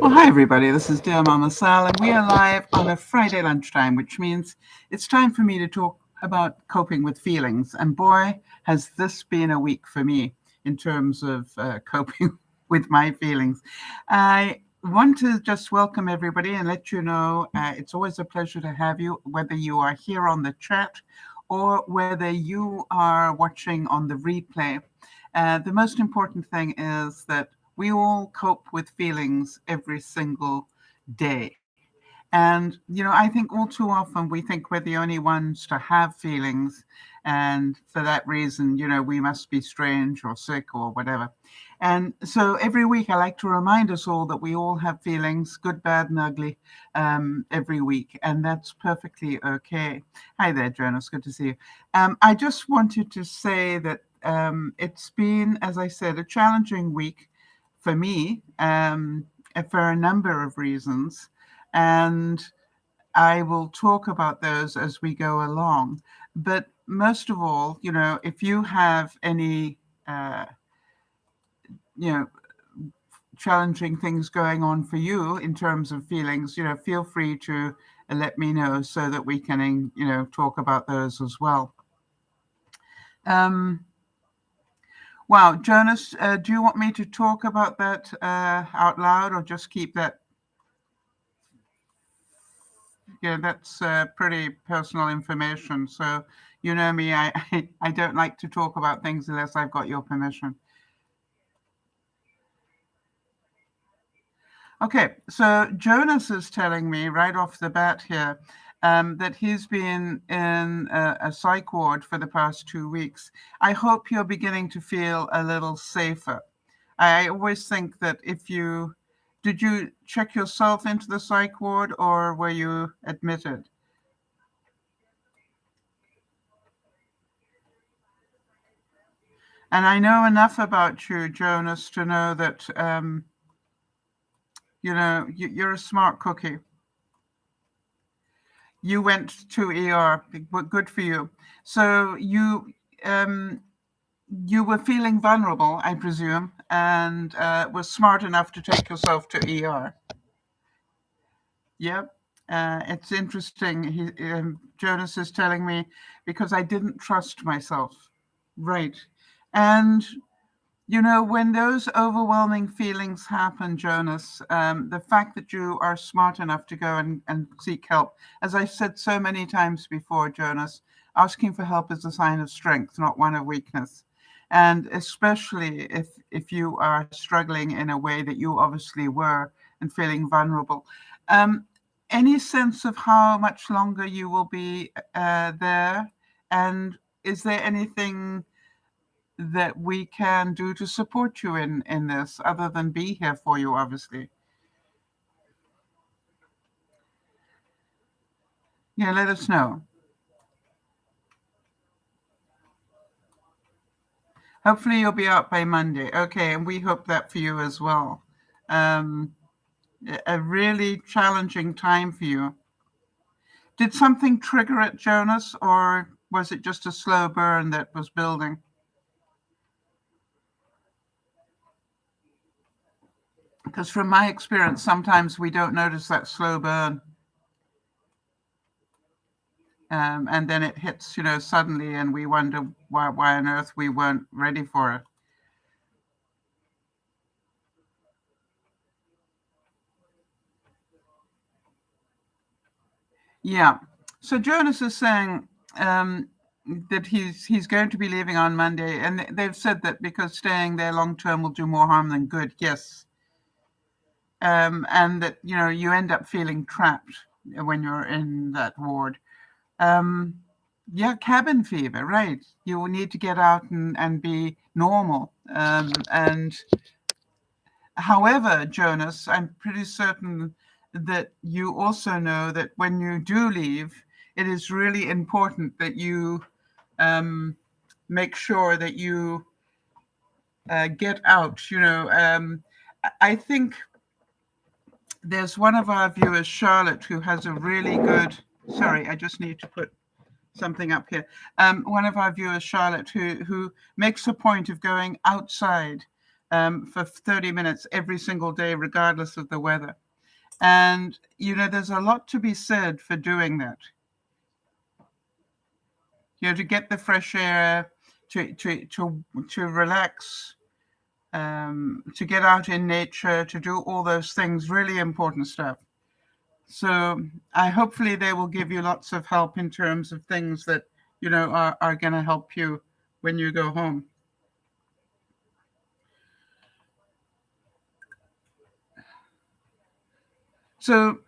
Well, hi everybody, this is DearMamaSal, and we are live on a Friday lunchtime, which means it's time for me to talk about coping with feelings. And boy, has this been a week for me in terms of coping with my feelings. I want to just welcome everybody and let you know it's always a pleasure to have you, whether you are here on the chat or whether you are watching on the replay. The most important thing is that we all cope with feelings every single day. And, I think all too often we think we're the only ones to have feelings. And for that reason, we must be strange or sick or whatever. And so every week I like to remind us all that we all have feelings, good, bad, and ugly, every week. And that's perfectly okay. Hi there, Jonas. Good to see you. I just wanted to say that it's been, as I said, a challenging week for me for a number of reasons. And I will talk about those as we go along. But most of all, if you have any, challenging things going on for you in terms of feelings, feel free to let me know so that we can, talk about those as well. Wow, Jonas, do you want me to talk about that out loud or just keep that? Yeah, that's pretty personal information. So you know me, I don't like to talk about things unless I've got your permission. Okay, so Jonas is telling me right off the bat here that he's been in a psych ward for the past 2 weeks. I hope you're beginning to feel a little safer. I always think that did you check yourself into the psych ward or were you admitted? And I know enough about you, Jonas, to know that, you're a smart cookie. You went to ER, good for you. So you were feeling vulnerable, I presume, and was smart enough to take yourself to ER. Yep. It's interesting. Jonas is telling me because I didn't trust myself. Right. And when those overwhelming feelings happen, Jonas, the fact that you are smart enough to go and seek help, as I've said so many times before, Jonas, asking for help is a sign of strength, not one of weakness. And especially if you are struggling in a way that you obviously were and feeling vulnerable. Any sense of how much longer you will be there? And is there anything that we can do to support you in this other than be here for you, obviously? Yeah, let us know. Hopefully you'll be out by Monday. Okay, and we hope that for you as well. A really challenging time for you. Did something trigger it, Jonas, or was it just a slow burn that was building? Because from my experience, sometimes we don't notice that slow burn. And then it hits, suddenly, and we wonder why on earth we weren't ready for it. Yeah. So Jonas is saying that he's going to be leaving on Monday, and they've said that because staying there long term will do more harm than good. Yes. And that you end up feeling trapped when you're in that ward. Yeah, cabin fever, right? You will need to get out and be normal. And however, Jonas, I'm pretty certain that you also know that when you do leave, it is really important that you make sure that you get out. I think there's one of our viewers, Charlotte, who has a really good. Sorry, I just need to put something up here. One of our viewers, Charlotte, who makes a point of going outside for 30 minutes every single day, regardless of the weather. And, there's a lot to be said for doing that. To get the fresh air, to relax, to get out in nature, to do all those things, really important stuff. So hopefully they will give you lots of help in terms of things that, are going to help you when you go home. So,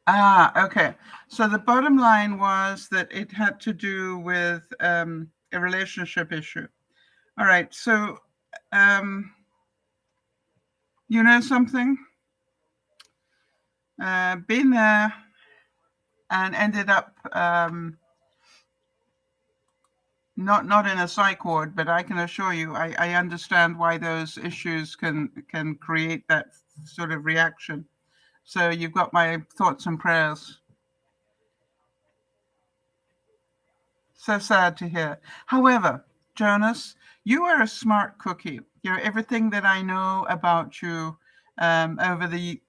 okay. So the bottom line was that it had to do with a relationship issue. All right. So, you know something? Been there and ended up not in a psych ward, but I can assure you, I understand why those issues can create that sort of reaction. So you've got my thoughts and prayers. So sad to hear. However, Jonas, you are a smart cookie. Everything that I know about you over the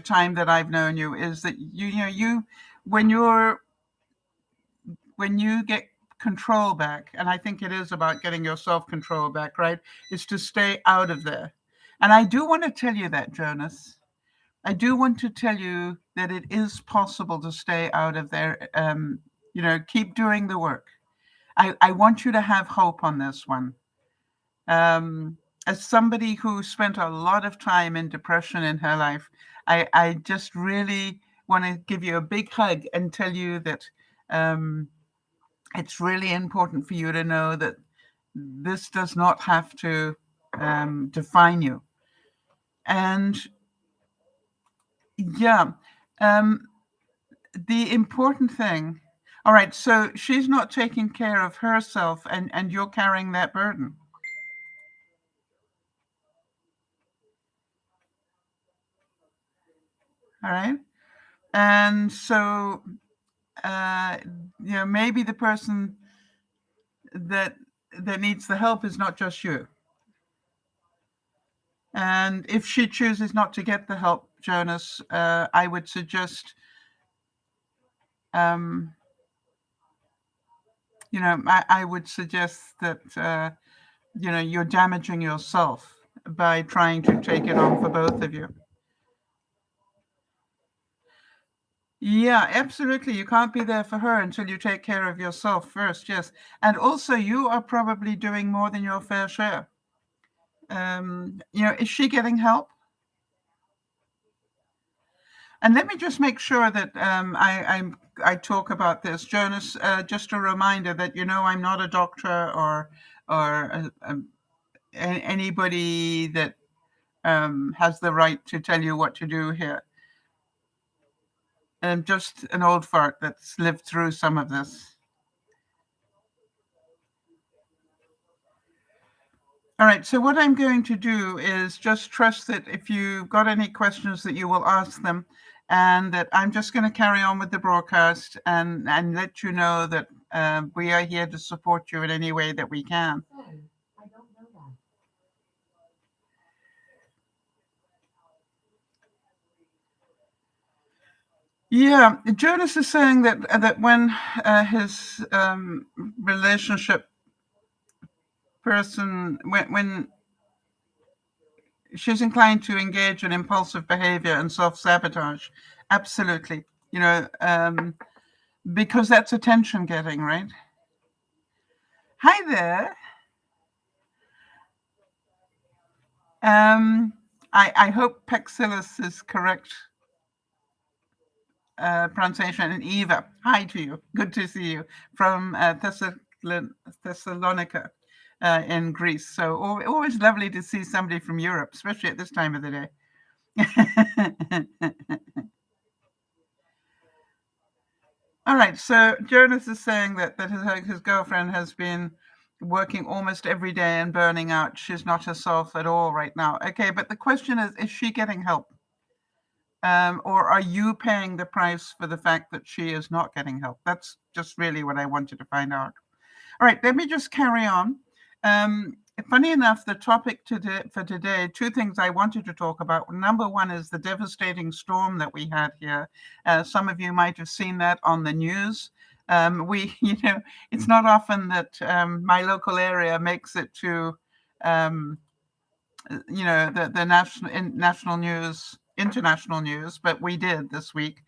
time that I've known you is that you when you get control back, and I think it is about getting your self-control back, right, is to stay out of there. And I do want to tell you that, Jonas. I do want to tell you that it is possible to stay out of there. Keep doing the work. I want you to have hope on this one. As somebody who spent a lot of time in depression in her life, I just really want to give you a big hug and tell you that it's really important for you to know that this does not have to define you. And yeah, the important thing. All right, so she's not taking care of herself, and you're carrying that burden. All right, and so maybe the person that needs the help is not just you. And if she chooses not to get the help, Jonas, I would suggest, I would suggest that, you're damaging yourself by trying to take it on for both of you. Yeah, absolutely. You can't be there for her until you take care of yourself first, yes. And also, you are probably doing more than your fair share. Is she getting help? And let me just make sure that I talk about this, Jonas. Just a reminder that I'm not a doctor or anybody that has the right to tell you what to do here. I'm just an old fart that's lived through some of this. All right, so what I'm going to do is just trust that if you've got any questions that you will ask them, and that I'm just going to carry on with the broadcast and let you know that we are here to support you in any way that we can. Oh, I don't know that. Yeah, Jonas is saying that when his relationship person, when she's inclined to engage in impulsive behavior and self-sabotage, absolutely, because that's attention getting, right? Hi there. I hope Pexillus is correct pronunciation. And Eva, hi to you. Good to see you from Thessalonica in Greece. So always lovely to see somebody from Europe, especially at this time of the day. All right. So Jonas is saying that his girlfriend has been working almost every day and burning out. She's not herself at all right now. Okay, but the question is she getting help? Or are you paying the price for the fact that she is not getting help? That's just really what I wanted to find out. All right, let me just carry on. Funny enough, the topic for today, two things I wanted to talk about. Number one is the devastating storm that we had here. Some of you might have seen that on the news. It's not often that my local area makes it to, the national news, international news, but we did this week.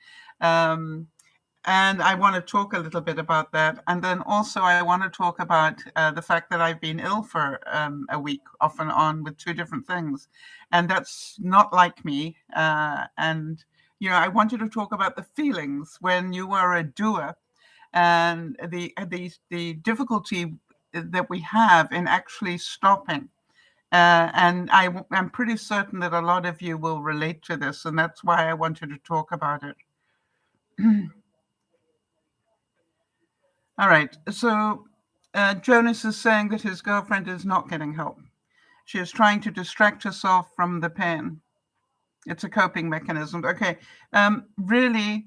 And I want to talk a little bit about that. And then also I want to talk about the fact that I've been ill for a week, off and on, with two different things. And that's not like me. And I wanted to talk about the feelings when you are a doer, and the difficulty that we have in actually stopping. And I'm pretty certain that a lot of you will relate to this, and that's why I wanted to talk about it. All right, so Jonas is saying that his girlfriend is not getting help. She is trying to distract herself from the pain. It's a coping mechanism. Okay, really,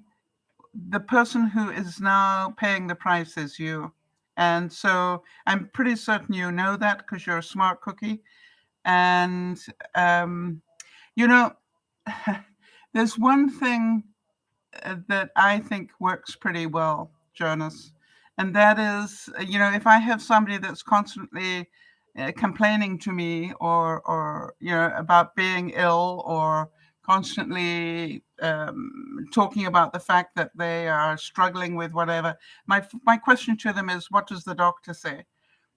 the person who is now paying the price is you. And so I'm pretty certain you know that because you're a smart cookie. And, there's one thing that I think works pretty well, Jonas. And that is, if I have somebody that's constantly complaining to me, or about being ill, or constantly talking about the fact that they are struggling with whatever, my question to them is, what does the doctor say?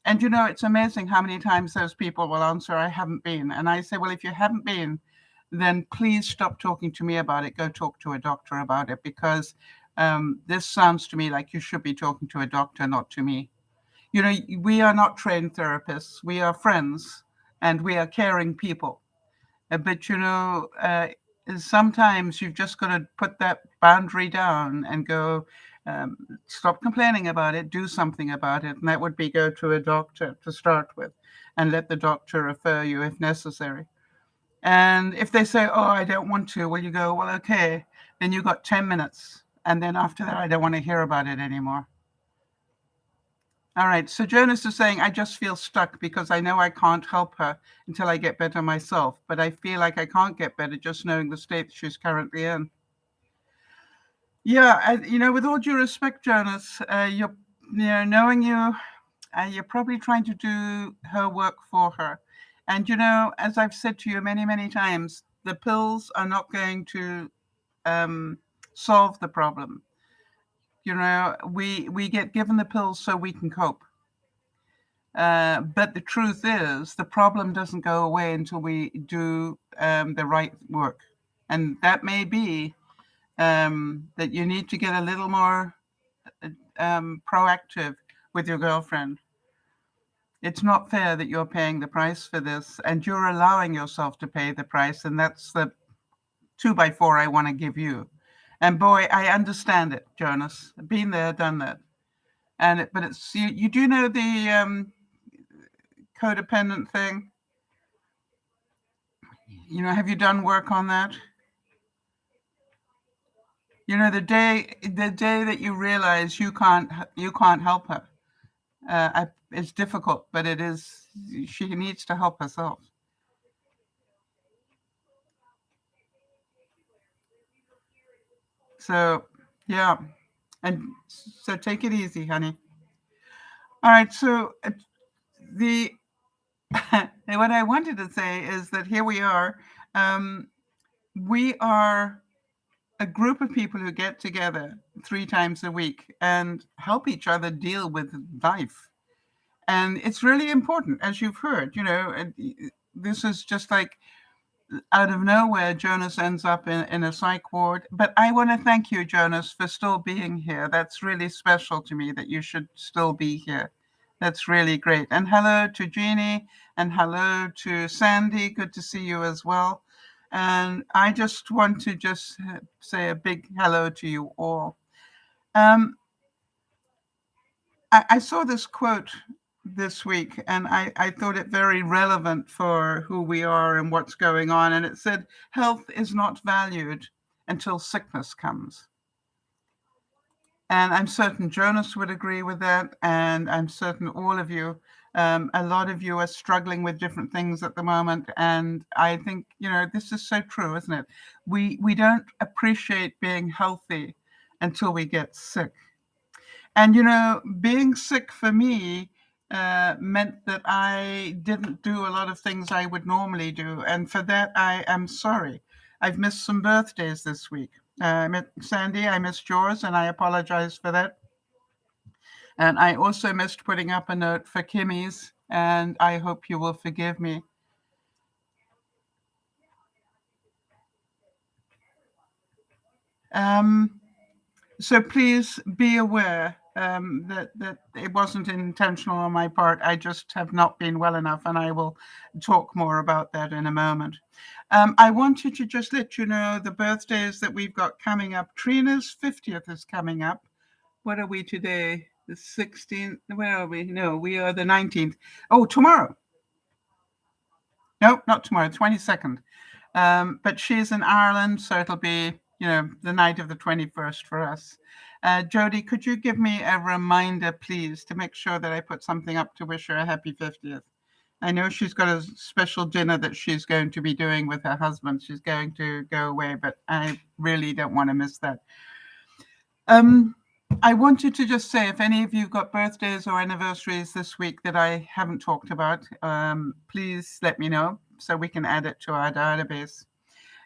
And it's amazing how many times those people will answer, I haven't been. And I say, well, if you haven't been, then please stop talking to me about it. Go talk to a doctor about it, because this sounds to me like you should be talking to a doctor, not to me. We are not trained therapists. We are friends, and we are caring people. But sometimes you've just got to put that boundary down and go, stop complaining about it, do something about it. And that would be go to a doctor to start with, and let the doctor refer you if necessary. And if they say, oh, I don't want to, well, you go, well, okay, then you got 10 minutes. And then after that, I don't want to hear about it anymore. All right, so Jonas is saying, I just feel stuck because I know I can't help her until I get better myself, but I feel like I can't get better just knowing the state she's currently in. Yeah, with all due respect, Jonas, knowing you, you're probably trying to do her work for her. And, as I've said to you many, many times, the pills are not going to solve the problem. We get given the pills so we can cope. But the truth is, the problem doesn't go away until we do the right work. And that may be that you need to get a little more proactive with your girlfriend. It's not fair that you're paying the price for this, and you're allowing yourself to pay the price. And that's the 2x4 I want to give you. And boy, I understand it, Jonas. Been there, done that. But it's you do know the codependent thing. Have you done work on that? The day that you realize you can't help her, it's difficult, but it is. She needs to help herself. So, yeah, and so take it easy, honey. All right. So the what I wanted to say is that here we are. We are a group of people who get together 3 times a week and help each other deal with life. And it's really important, as you've heard. This is just like out of nowhere, Jonas ends up in a psych ward. But I want to thank you, Jonas, for still being here. That's really special to me that you should still be here. That's really great. And hello to Jeannie, and hello to Sandy. Good to see you as well. And I just want to say a big hello to you all. I saw this quote this week, and I thought it very relevant for who we are and what's going on. And it said, health is not valued until sickness comes. And I'm certain Jonas would agree with that. And I'm certain all of you, a lot of you are struggling with different things at the moment. And I think, this is so true, isn't it? We don't appreciate being healthy until we get sick. And, being sick for me meant that I didn't do a lot of things I would normally do. And for that, I am sorry. I've missed some birthdays this week. Sandy, I missed yours, and I apologize for that. And I also missed putting up a note for Kimmy's, and I hope you will forgive me. So please be aware that it wasn't intentional on my part. I just have not been well enough, and I will talk more about that in a moment. I wanted to just let you know the birthdays that we've got coming up. Trina's 50th is coming up. What are we today? The 16th? Where are we? No, we are the 19th. Oh, tomorrow. No, not tomorrow, 22nd. But she's in Ireland, so it'll be, the night of the 21st for us. Jody, could you give me a reminder, please, to make sure that I put something up to wish her a happy 50th? I know she's got a special dinner that she's going to be doing with her husband. She's going to go away, but I really don't want to miss that. I wanted to just say, if any of you have got birthdays or anniversaries this week that I haven't talked about, please let me know so we can add it to our database.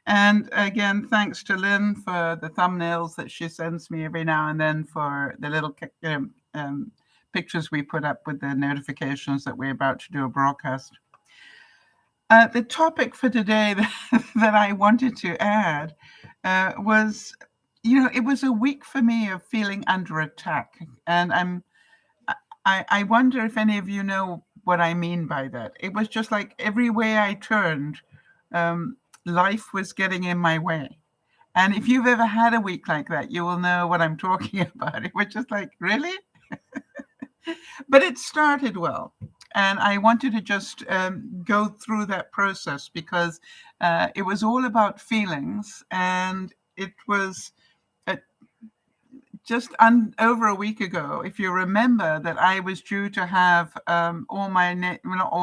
And again, thanks to Lynn for the thumbnails that she sends me every now and then for the little pictures we put up with the notifications that we're about to do a broadcast. The topic for today that I wanted to add was, it was a week for me of feeling under attack. And I wonder if any of you know what I mean by that. It was just like every way I turned, life was getting in my way. And if you've ever had a week like that, you will know what I'm talking about. It was just like, really? But it started well. And I wanted to just go through that process because it was all about feelings. And it was just over a week ago, if you remember, that I was due to have not all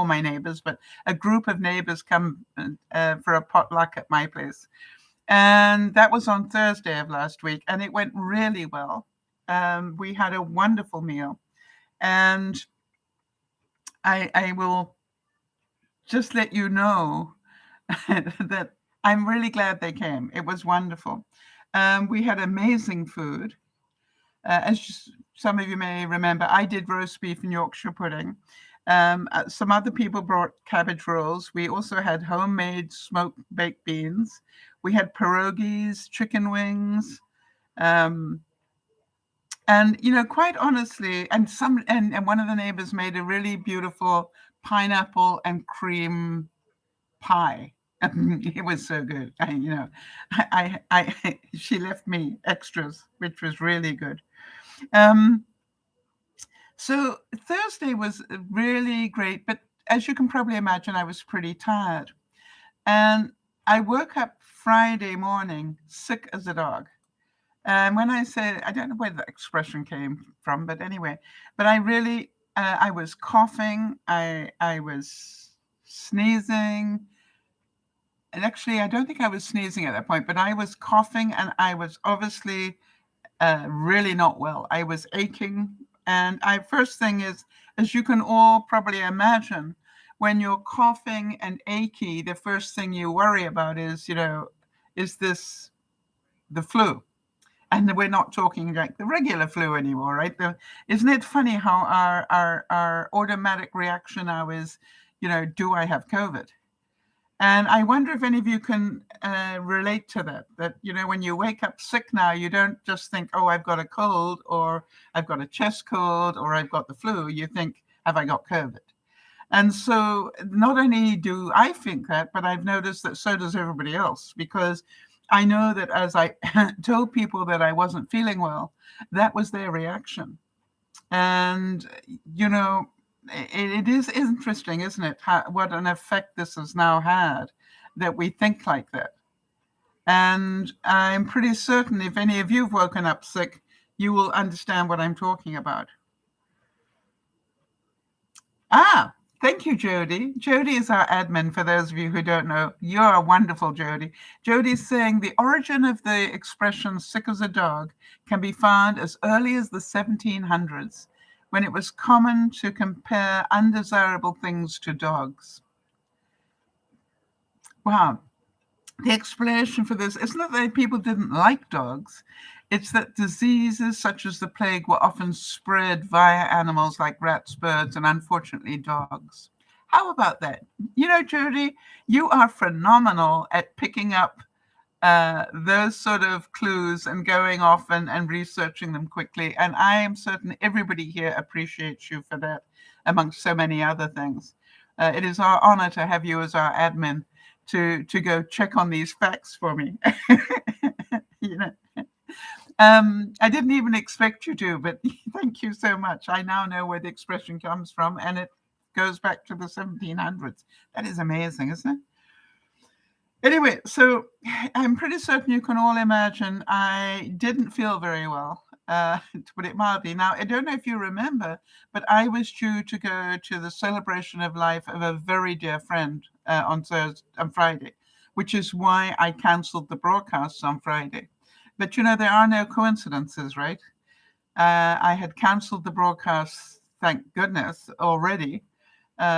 my neighbors, but a group of neighbors come for a potluck at my place. And that was on Thursday of last week, and it went really well. We had a wonderful meal. And I will just let you know that I'm really glad they came. It was wonderful. We had amazing food. As some of you may remember, I did roast beef and Yorkshire pudding. Some other people brought cabbage rolls. We also had homemade smoked baked beans. We had pierogies, chicken wings. And, quite honestly, and one of the neighbors made a really beautiful pineapple and cream pie. It was so good. She left me extras, which was really good. So Thursday was really great, but as you can probably imagine, I was pretty tired. And I woke up Friday morning sick as a dog. And when I say, I don't know where the expression came from, but anyway, but I really, I was coughing, I was sneezing. And actually, I don't think I was sneezing at that point, but I was coughing and I was obviously really not well. I was aching. And first thing is, as you can all probably imagine, when you're coughing and achy, the first thing you worry about is, is this the flu? And we're not talking like the regular flu anymore, right? Isn't it funny how our automatic reaction now is, do I have COVID? And I wonder if any of you can relate to that, when you wake up sick now, you don't just think, oh, I've got a cold or I've got a chest cold or I've got the flu. You think, have I got COVID? And so not only do I think that, but I've noticed that so does everybody else, because I know that as I told people that I wasn't feeling well, that was their reaction. And, it is interesting, isn't it, what an effect this has now had, that we think like that. And I'm pretty certain if any of you've woken up sick, you will understand what I'm talking about. Thank you, Jody. Jody is our admin, for those of you who don't know. You're wonderful, Jody. Jody's saying the origin of the expression sick as a dog can be found as early as the 1700s, when it was common to compare undesirable things to dogs. Wow. The explanation for this isn't that people didn't like dogs. It's that diseases such as the plague were often spread via animals like rats, birds, and unfortunately dogs. How about that? You know, Jody, you are phenomenal at picking up those sort of clues and going off and researching them quickly. And I am certain everybody here appreciates you for that, amongst so many other things. It is our honor to have you as our admin to go check on these facts for me. You know, I didn't even expect you to, but thank you so much. I now know where the expression comes from, and it goes back to the 1700s. That is amazing, isn't it? Anyway, so I'm pretty certain you can all imagine I didn't feel very well, to put it mildly. Now, I don't know if you remember, but I was due to go to the celebration of life of a very dear friend on Friday, which is why I canceled the broadcasts on Friday. But you know, there are no coincidences, right? I had canceled the broadcasts, thank goodness, already.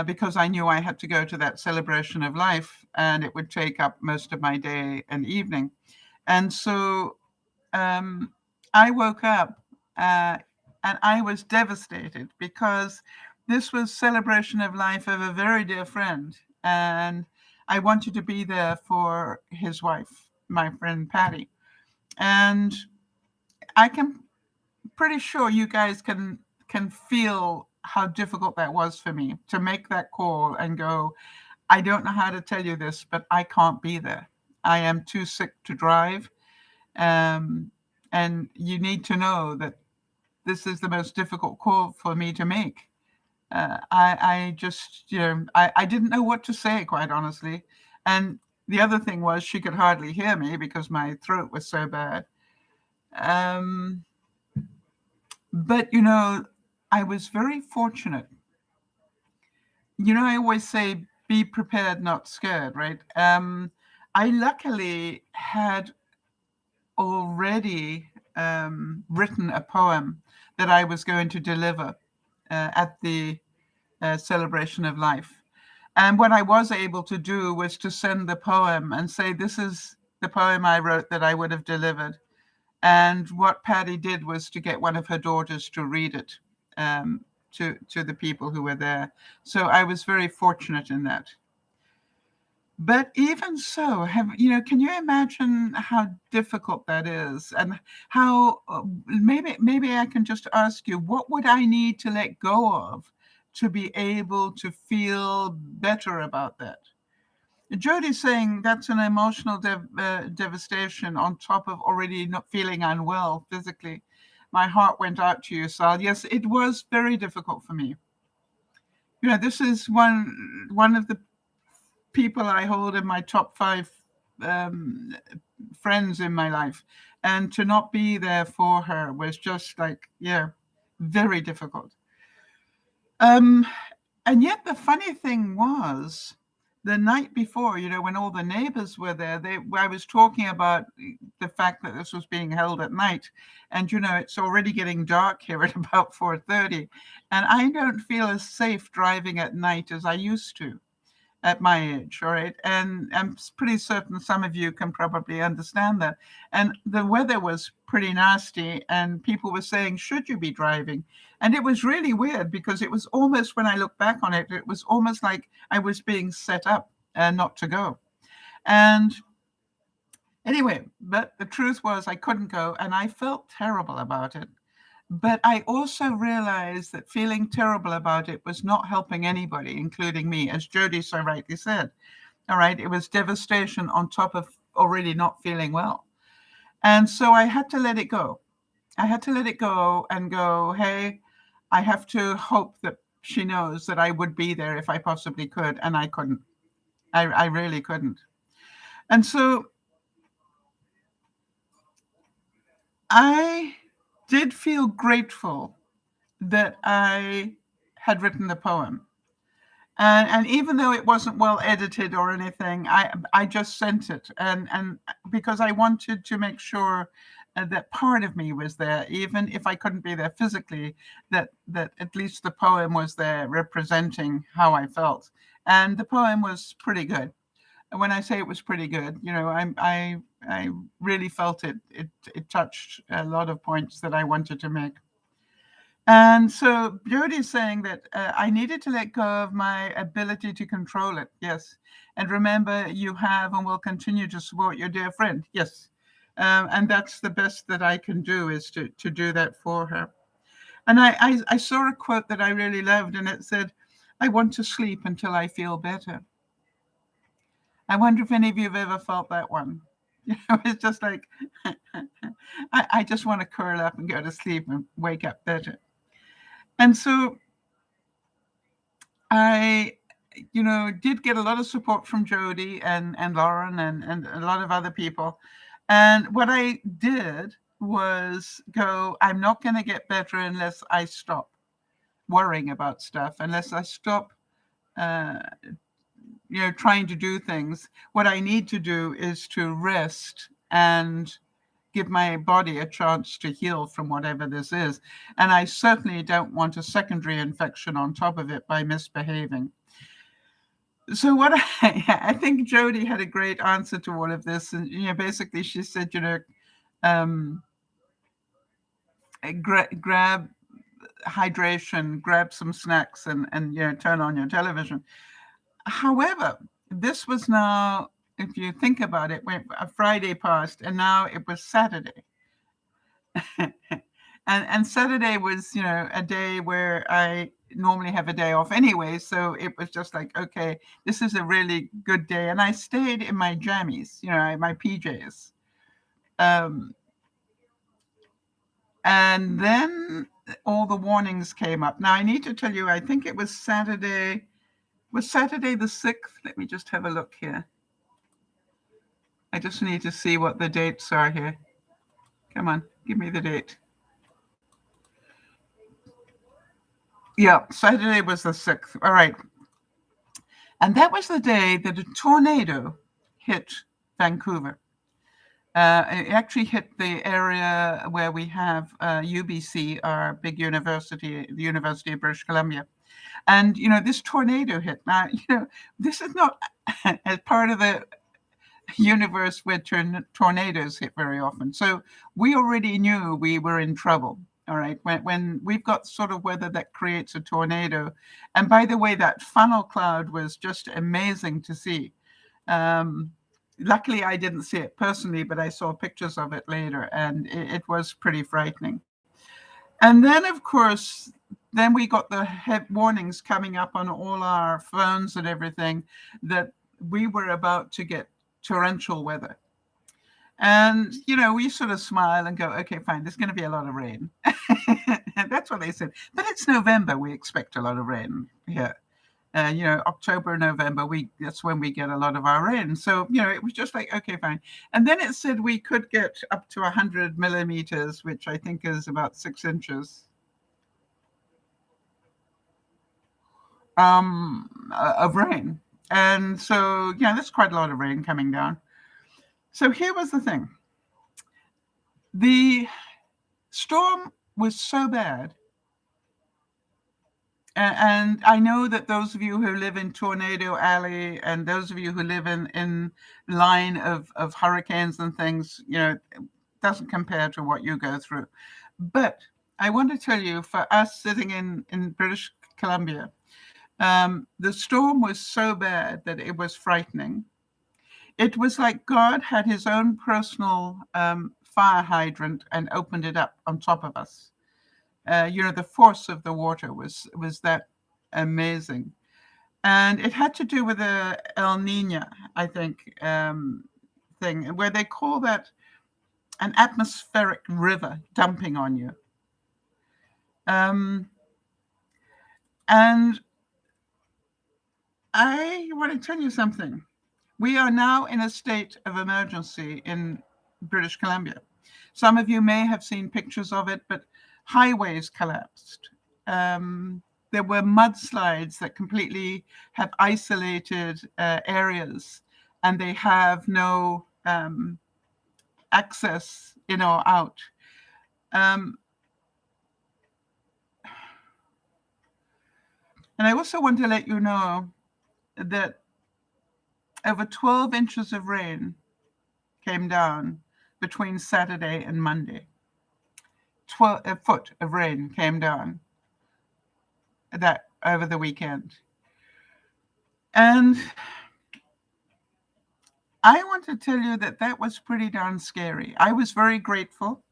Because I knew I had to go to that celebration of life and it would take up most of my day and evening. And so I woke up and I was devastated because this was celebration of life of a very dear friend. And I wanted to be there for his wife, my friend Patty. And I can pretty sure you guys can feel how difficult that was for me to make that call and go, I don't know how to tell you this, but I can't be there. I am too sick to drive. And you need to know that this is the most difficult call for me to make. I just, I didn't know what to say, quite honestly. And the other thing was she could hardly hear me because my throat was so bad. But, you know, I was very fortunate. You know, I always say, be prepared, not scared, right? I luckily had already written a poem that I was going to deliver at the celebration of life. And what I was able to do was to send the poem and say, this is the poem I wrote that I would have delivered. And what Patty did was to get one of her daughters to read it to the people who were there. So I was very fortunate in that. But even so, can you imagine how difficult that is, and how maybe I can just ask you, what would I need to let go of to be able to feel better about that? Jody's saying that's an emotional devastation on top of already not feeling unwell physically. My heart went out to you, Sal. Yes, it was very difficult for me. You know, this is one of the people I hold in my top 5 friends in my life. And to not be there for her was just like, very difficult. And yet the funny thing was, the night before, you know, when all the neighbors were there, I was talking about the fact that this was being held at night. And, you know, it's already getting dark here at about 4:30. And I don't feel as safe driving at night as I used to at my age, all right? And I'm pretty certain some of you can probably understand that. And the weather was pretty nasty, and people were saying, should you be driving? And it was really weird because it was almost, when I look back on it, it was almost like I was being set up not to go. And anyway, but the truth was I couldn't go, and I felt terrible about it. But I also realized that feeling terrible about it was not helping anybody, including me, as Jody so rightly said. All right, it was devastation on top of already not feeling well. And so I had to let it go. I had to let it go and go, hey, I have to hope that she knows that I would be there if I possibly could, and I couldn't. I really couldn't. And so I did feel grateful that I had written the poem. And even though it wasn't well edited or anything, I just sent it, and because I wanted to make sure that part of me was there, even if I couldn't be there physically, that at least the poem was there representing how I felt. And the poem was pretty good. And when I say it was pretty good, I really felt it touched a lot of points that I wanted to make. And so Jodi's saying that I needed to let go of my ability to control it. Yes. And remember, you have and will continue to support your dear friend. Yes. And that's the best that I can do, is to do that for her. And I saw a quote that I really loved, and it said, I want to sleep until I feel better. I wonder if any of you have ever felt that one. It's just like, I just want to curl up and go to sleep and wake up better. And so I, did get a lot of support from Jodi and Lauren and a lot of other people. And what I did was go, I'm not going to get better unless I stop worrying about stuff, unless I stop, uh, trying to do things. What I need to do is to rest and give my body a chance to heal from whatever this is. And I certainly don't want a secondary infection on top of it by misbehaving. So what I think Jodi had a great answer to all of this. And, basically she said, um, grab hydration, grab some snacks and turn on your television. However, this was now, if you think about it, when a Friday passed and now it was Saturday. and Saturday was, a day where I normally have a day off anyway. So it was just like, okay, this is a really good day. And I stayed in my jammies, my PJs. And then all the warnings came up. Now I need to tell you, I think it was Saturday the 6th. Let me just have a look here. I just need to see what the dates are here. Come on, give me the date. Yeah, Saturday was the 6th. All right. And that was the day that a tornado hit Vancouver. It actually hit the area where we have UBC, our big university, the University of British Columbia. And, this tornado hit. Now, this is not as part of the universe where tornadoes hit very often. So we already knew we were in trouble. All right, when we've got sort of weather that creates a tornado. And by the way, that funnel cloud was just amazing to see. Luckily, I didn't see it personally, but I saw pictures of it later, and it was pretty frightening. And then, of course, then we got the warnings coming up on all our phones and everything that we were about to get torrential weather. And, we sort of smile and go, okay, fine, there's going to be a lot of rain. And that's what they said. But it's November. We expect a lot of rain here. October, November, that's when we get a lot of our rain. So, it was just like, okay, fine. And then it said we could get up to 100 millimeters, which I think is about 6 inches of rain. And so, that's quite a lot of rain coming down. So here was the thing. The storm was so bad. And I know that those of you who live in Tornado Alley and those of you who live in line of hurricanes and things, it doesn't compare to what you go through. But I want to tell you, for us sitting in British Columbia, the storm was so bad that it was frightening. It was like God had his own personal fire hydrant and opened it up on top of us. The force of the water was that amazing. And it had to do with the El Nino, I think, thing, where they call that an atmospheric river dumping on you. And I want to tell you something. We are now in a state of emergency in British Columbia. Some of you may have seen pictures of it, but highways collapsed. There were mudslides that completely have isolated areas, and they have no access, out. And I also want to let you know that over 12 inches of rain came down between Saturday and Monday. A foot of rain came down that over the weekend. And I want to tell you that that was pretty darn scary. I was very grateful.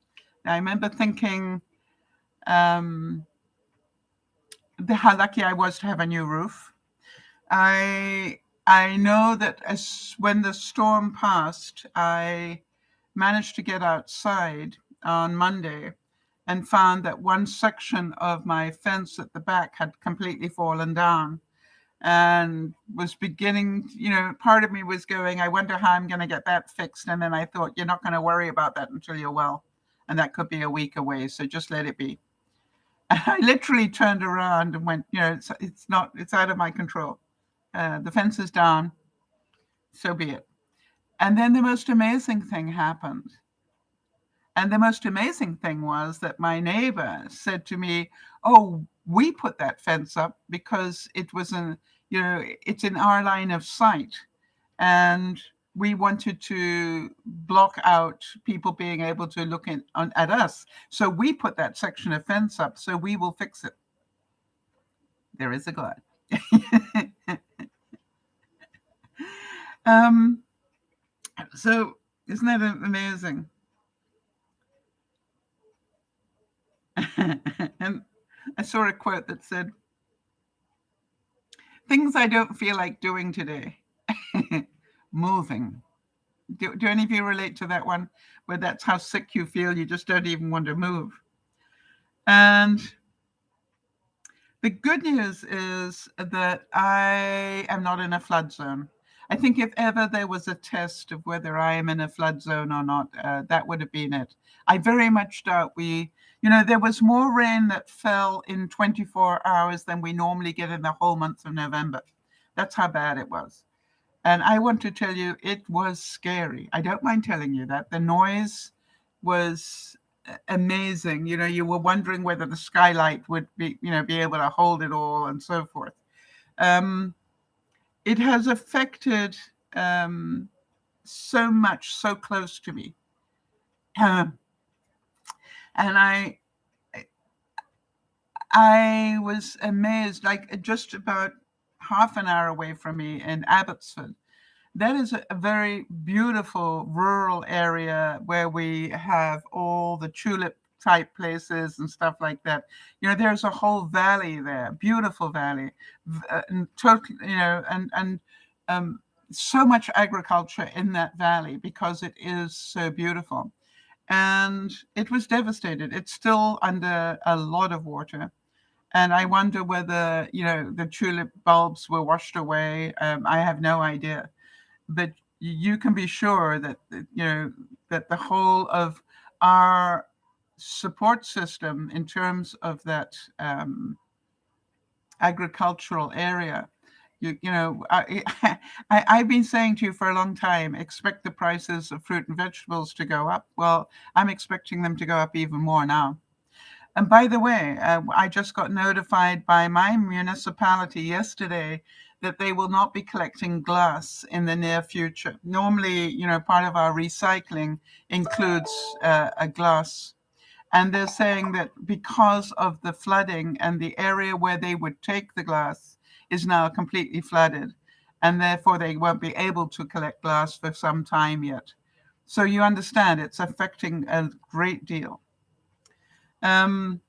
I remember thinking how lucky I was to have a new roof. I know that when the storm passed, I managed to get outside on Monday and found that one section of my fence at the back had completely fallen down, and was beginning, part of me was going, I wonder how I'm going to get that fixed. And then I thought, you're not going to worry about that until you're well. And that could be a week away. So just let it be. And I literally turned around and went, it's out of my control. The fence is down. So be it. And then the most amazing thing happened. And the most amazing thing was that my neighbor said to me, oh, we put that fence up because it was it's in our line of sight. And we wanted to block out people being able to look at us. So we put that section of fence up, so we will fix it. There is a God. So isn't that amazing? And I saw a quote that said, things I don't feel like doing today. Moving. Do any of you relate to that one, where that's how sick you feel, you just don't even want to move? And the good news is that I am not in a flood zone. I think if ever there was a test of whether I am in a flood zone or not, that would have been it. I very much doubt there was more rain that fell in 24 hours than we normally get in the whole month of November. That's how bad it was. And I want to tell you, it was scary. I don't mind telling you that. The noise was amazing. You were wondering whether the skylight would be able to hold it all and so forth. It has affected so much, so close to me. And I was amazed, like just about half an hour away from me in Abbotsford. That is a very beautiful rural area where we have all the tulip type places and stuff like that. There's a whole valley there, beautiful valley, and totally, and so much agriculture in that valley because it is so beautiful. And it was devastated. It's still under a lot of water. And I wonder whether, the tulip bulbs were washed away. I have no idea. But you can be sure that, that the whole of our support system in terms of that agricultural area, I've been saying to you for a long time, expect the prices of fruit and vegetables to go up. Well, I'm expecting them to go up even more now. And by the way, I just got notified by my municipality yesterday that they will not be collecting glass in the near future. Normally, part of our recycling includes a glass. And they're saying that because of the flooding and the area where they would take the glass is now completely flooded, and therefore they won't be able to collect glass for some time yet. So you understand it's affecting a great deal. So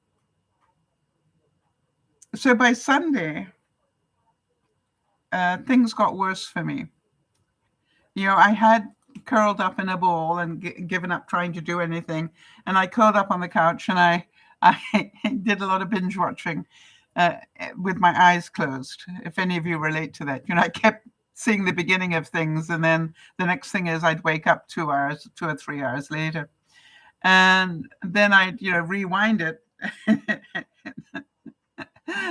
by Sunday, things got worse for me. I had curled up in a ball and given up trying to do anything. And I curled up on the couch and I did a lot of binge watching with my eyes closed. If any of you relate to that, I kept seeing the beginning of things. And then the next thing is I'd wake up 2 or 3 hours later. And then I'd, rewind it,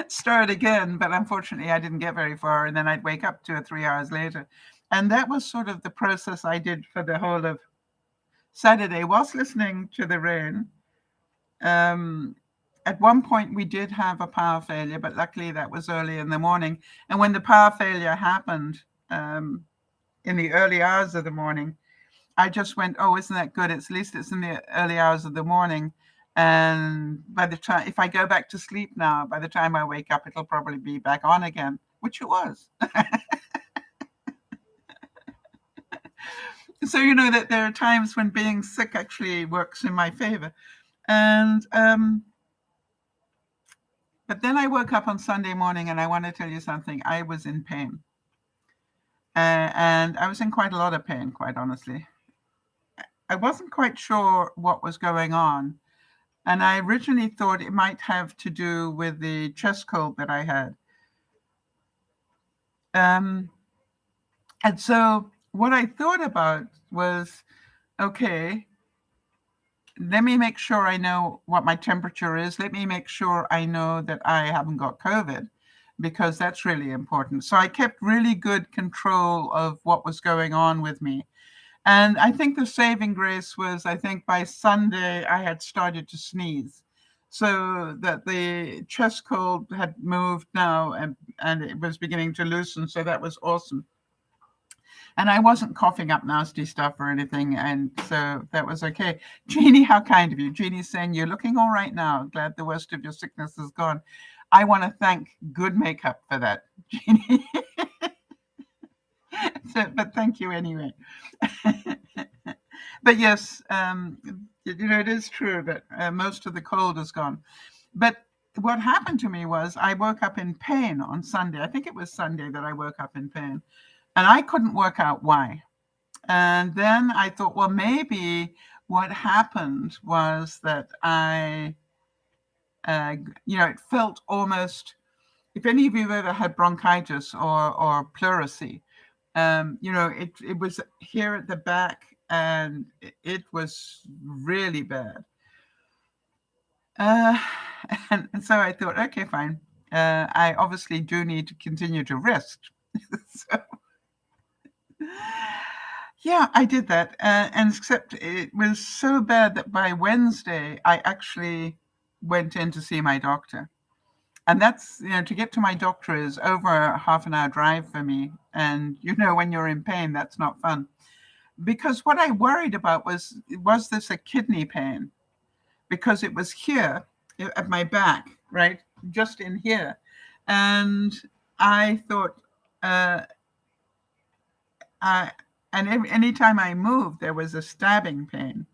start again. But unfortunately, I didn't get very far. And then I'd wake up 2 or 3 hours later. And that was sort of the process I did for the whole of Saturday, whilst listening to the rain. At one point, we did have a power failure, but luckily that was early in the morning. And when the power failure happened in the early hours of the morning, I just went, oh, isn't that good? At least it's in the early hours of the morning. And by the time, if I go back to sleep now, by the time I wake up, it'll probably be back on again, which it was. So, that there are times when being sick actually works in my favor. And, but then I woke up on Sunday morning, and I want to tell you something. I was in pain. And I was in quite a lot of pain, quite honestly. I wasn't quite sure what was going on. And I originally thought it might have to do with the chest cold that I had. And so what I thought about was, okay, let me make sure I know what my temperature is. Let me make sure I know that I haven't got COVID, because that's really important. So I kept really good control of what was going on with me. And I think the saving grace was, I think by Sunday, I had started to sneeze. So that the chest cold had moved now, and it was beginning to loosen. So that was awesome. And I wasn't coughing up nasty stuff or anything. And so that was okay. Jeannie, how kind of you. Jeannie's saying, you're looking all right now. Glad the worst of your sickness is gone. I want to thank good makeup for that, Jeannie. But thank you anyway. But yes, it is true that most of the cold is gone. But what happened to me was I woke up in pain on Sunday. I think it was Sunday that I woke up in pain. And I couldn't work out why. And then I thought, well, maybe what happened was that it felt almost, if any of you have ever had bronchitis or pleurisy, it was here at the back, and it was really bad. And so I thought, okay, fine. I obviously do need to continue to rest. So, yeah, I did that. And except it was so bad that by Wednesday, I actually went in to see my doctor. And that's, to get to my doctor is over a half an hour drive for me. And, when you're in pain, that's not fun. Because what I worried about was this a kidney pain? Because it was here at my back, right? Just in here. And I thought, anytime I moved, there was a stabbing pain.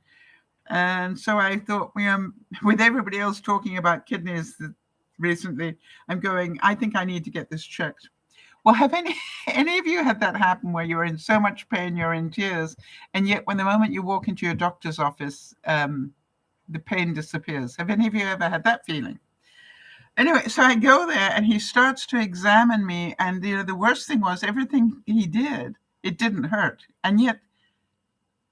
And so I thought, with everybody else talking about kidneys recently, I think I need to get this checked. Well, have any of you had that happen where you're in so much pain, you're in tears, and yet when the moment you walk into your doctor's office, the pain disappears? Have any of you ever had that feeling? Anyway, so I go there and he starts to examine me, and the worst thing was everything he did, it didn't hurt. And yet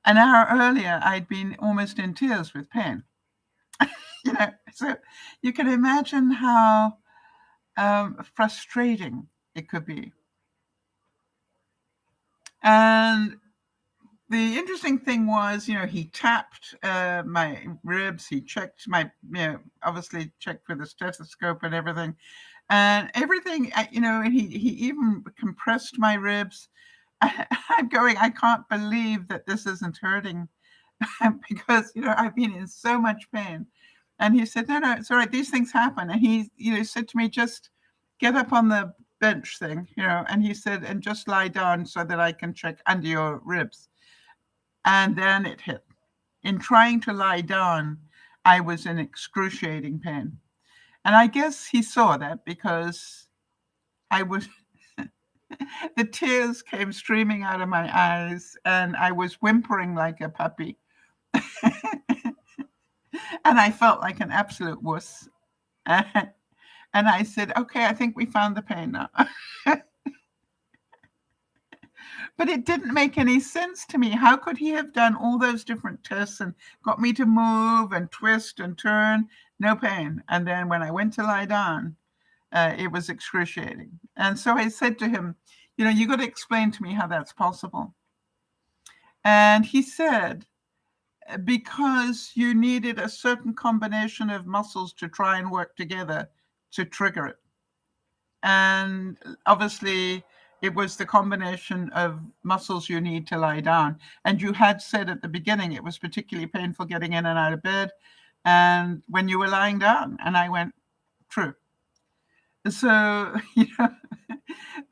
an hour earlier, I'd been almost in tears with pain. So you can imagine how frustrating it could be. And the interesting thing was, he tapped my ribs. He checked obviously checked with a stethoscope and everything. And everything, and he even compressed my ribs. I'm going, I can't believe that this isn't hurting because, I've been in so much pain. And he said, no, it's all right. These things happen. And he, said to me, just get up on the bench thing, and he said, and just lie down so that I can check under your ribs. And then it hit. In trying to lie down, I was in excruciating pain. And I guess he saw that because I was, the tears came streaming out of my eyes and I was whimpering like a puppy. And I felt like an absolute wuss. And I said, okay, I think we found the pain now. But it didn't make any sense to me. How could he have done all those different tests and got me to move and twist and turn? No pain. And then when I went to lie down, it was excruciating. And so I said to him, you got to explain to me how that's possible. And he said, because you needed a certain combination of muscles to try and work together to trigger it. And obviously, it was the combination of muscles you need to lie down. And you had said at the beginning it was particularly painful getting in and out of bed, and when you were lying down. And I went, true. So,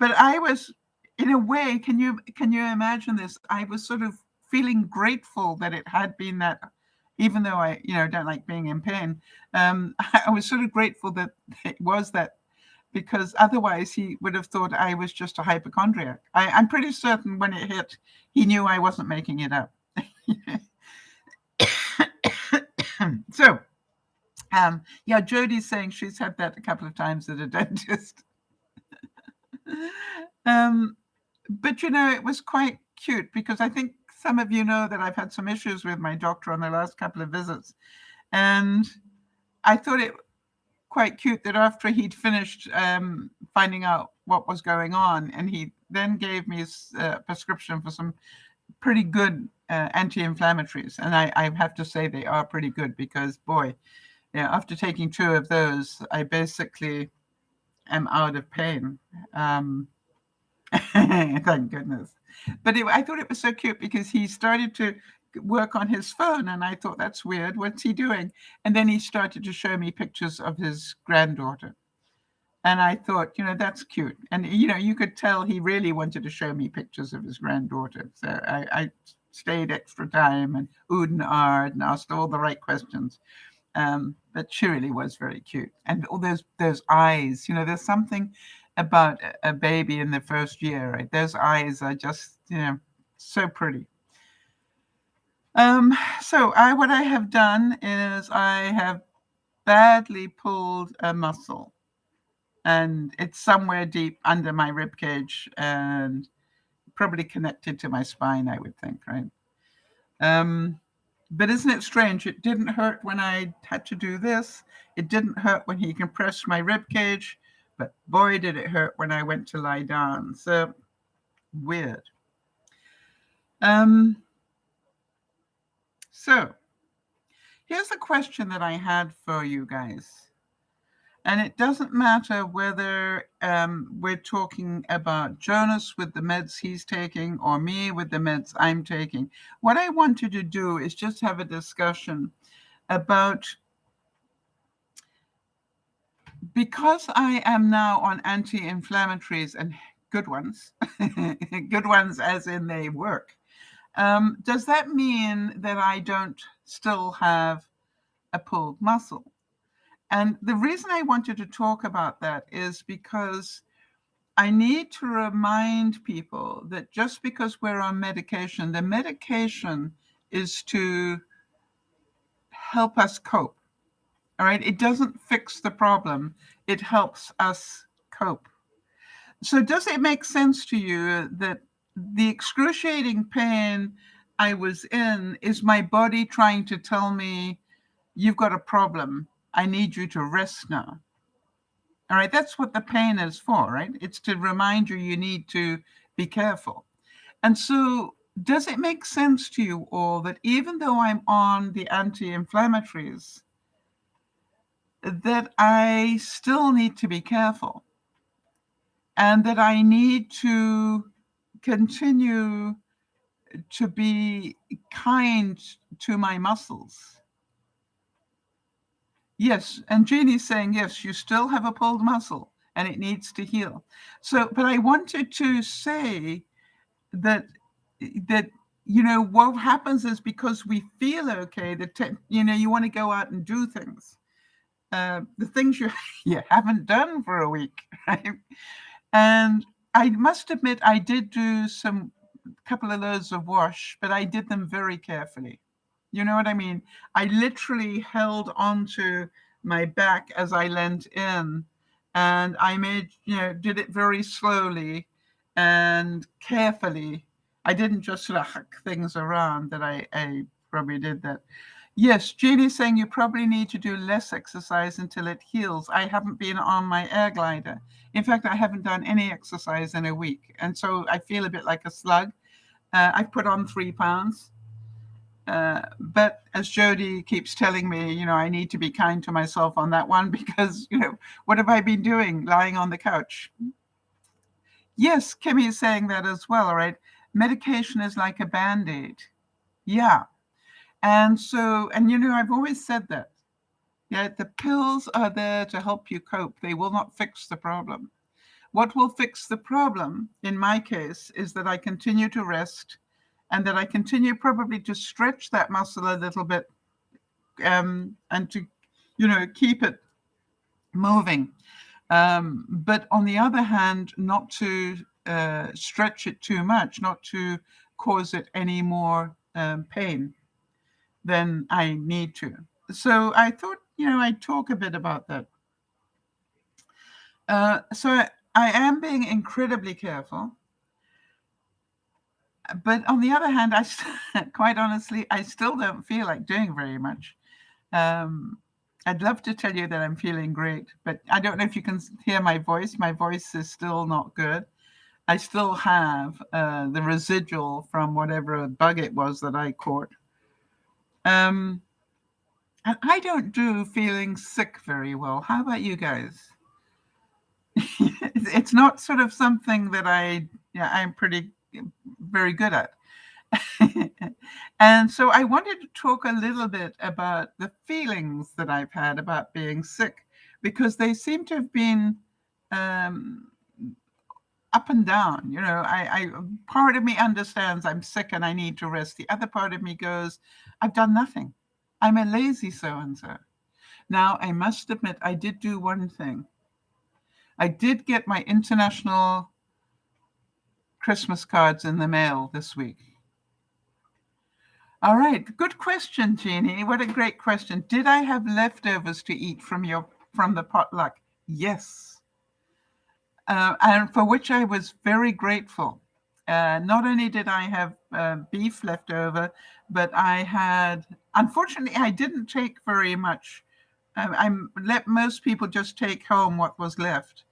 but I was, in a way, can you imagine this? I was sort of feeling grateful that it had been that, even though I, don't like being in pain. I was sort of grateful that it was that, because otherwise he would have thought I was just a hypochondriac. I'm pretty certain when it hit, he knew I wasn't making it up. So, Jodie's saying she's had that a couple of times at a dentist. But it was quite cute, because I think some of you know that I've had some issues with my doctor on the last couple of visits. And I thought it quite cute that after he'd finished finding out what was going on, and he then gave me a prescription for some pretty good anti-inflammatories. And I have to say they are pretty good, because boy, after taking 2 of those, I basically am out of pain. Thank goodness. But I thought it was so cute, because he started to work on his phone, and I thought, that's weird. What's he doing? And then he started to show me pictures of his granddaughter. And I thought, that's cute. And, you could tell he really wanted to show me pictures of his granddaughter. So I stayed extra time and oohed and ahed and asked all the right questions. But she really was very cute. And all those eyes, there's something about a baby in the first year, right? Those eyes are just, so pretty. So what I have done is I have badly pulled a muscle, and it's somewhere deep under my rib cage and probably connected to my spine, I would think, right? But isn't it strange? It didn't hurt when I had to do this. It didn't hurt when he compressed my rib cage, but boy, did it hurt when I went to lie down. So weird. So here's a question that I had for you guys. And it doesn't matter whether we're talking about Jonas with the meds he's taking or me with the meds I'm taking. What I wanted to do is just have a discussion about, because I am now on anti-inflammatories, and good ones, good ones as in they work, does that mean that I don't still have a pulled muscle? And the reason I wanted to talk about that is because I need to remind people that just because we're on medication, the medication is to help us cope. All right? It doesn't fix the problem. It helps us cope. So does it make sense to you that the excruciating pain I was in is my body trying to tell me, you've got a problem. I need you to rest now. All right, that's what the pain is for, right? It's to remind you need to be careful. And so does it make sense to you all that even though I'm on the anti-inflammatories, that I still need to be careful, and that I need to continue to be kind to my muscles? Yes, and Jeannie's saying, yes, you still have a pulled muscle and it needs to heal. So, but I wanted to say that what happens is, because we feel okay, that you want to go out and do things, the things you haven't done for a week, right? And I must admit, I did do couple of loads of wash, but I did them very carefully. You know what I mean? I literally held onto my back as I leant in, and I did it very slowly and carefully, I didn't just sort of huck things around that I probably did that. Yes, Jeannie's saying you probably need to do less exercise until it heals. I haven't been on my air glider. In fact, I haven't done any exercise in a week. And so I feel a bit like a slug. I've put on 3 pounds. But as Jody keeps telling me, I need to be kind to myself on that one because, what have I been doing? Lying on the couch. Yes, Kimmy is saying that as well, all right? Medication is like a Band-Aid. Yeah. And so, I've always said that. Yeah, the pills are there to help you cope. They will not fix the problem. What will fix the problem, in my case, is that I continue to rest and that I continue probably to stretch that muscle a little bit and to, keep it moving. But on the other hand, not to stretch it too much, not to cause it any more pain than I need to. So I thought, I'd talk a bit about that. So I am being incredibly careful. But on the other hand, quite honestly, I still don't feel like doing very much. I'd love to tell you that I'm feeling great, but I don't know if you can hear my voice. My voice is still not good. I still have the residual from whatever bug it was that I caught. And I don't do feeling sick very well. How about you guys? It's not sort of something that I'm pretty very good at. And so I wanted to talk a little bit about the feelings that I've had about being sick, because they seem to have been up and down. I part of me understands I'm sick and I need to rest. The other part of me goes, I've done nothing. I'm a lazy so-and-so. Now, I must admit, I did do one thing. I did get my international Christmas cards in the mail this week. All right. Good question, Jeannie. What a great question. Did I have leftovers to eat from the potluck? Yes. And for which I was very grateful. Not only did I have beef left over, but unfortunately, I didn't take very much. I let most people just take home what was left.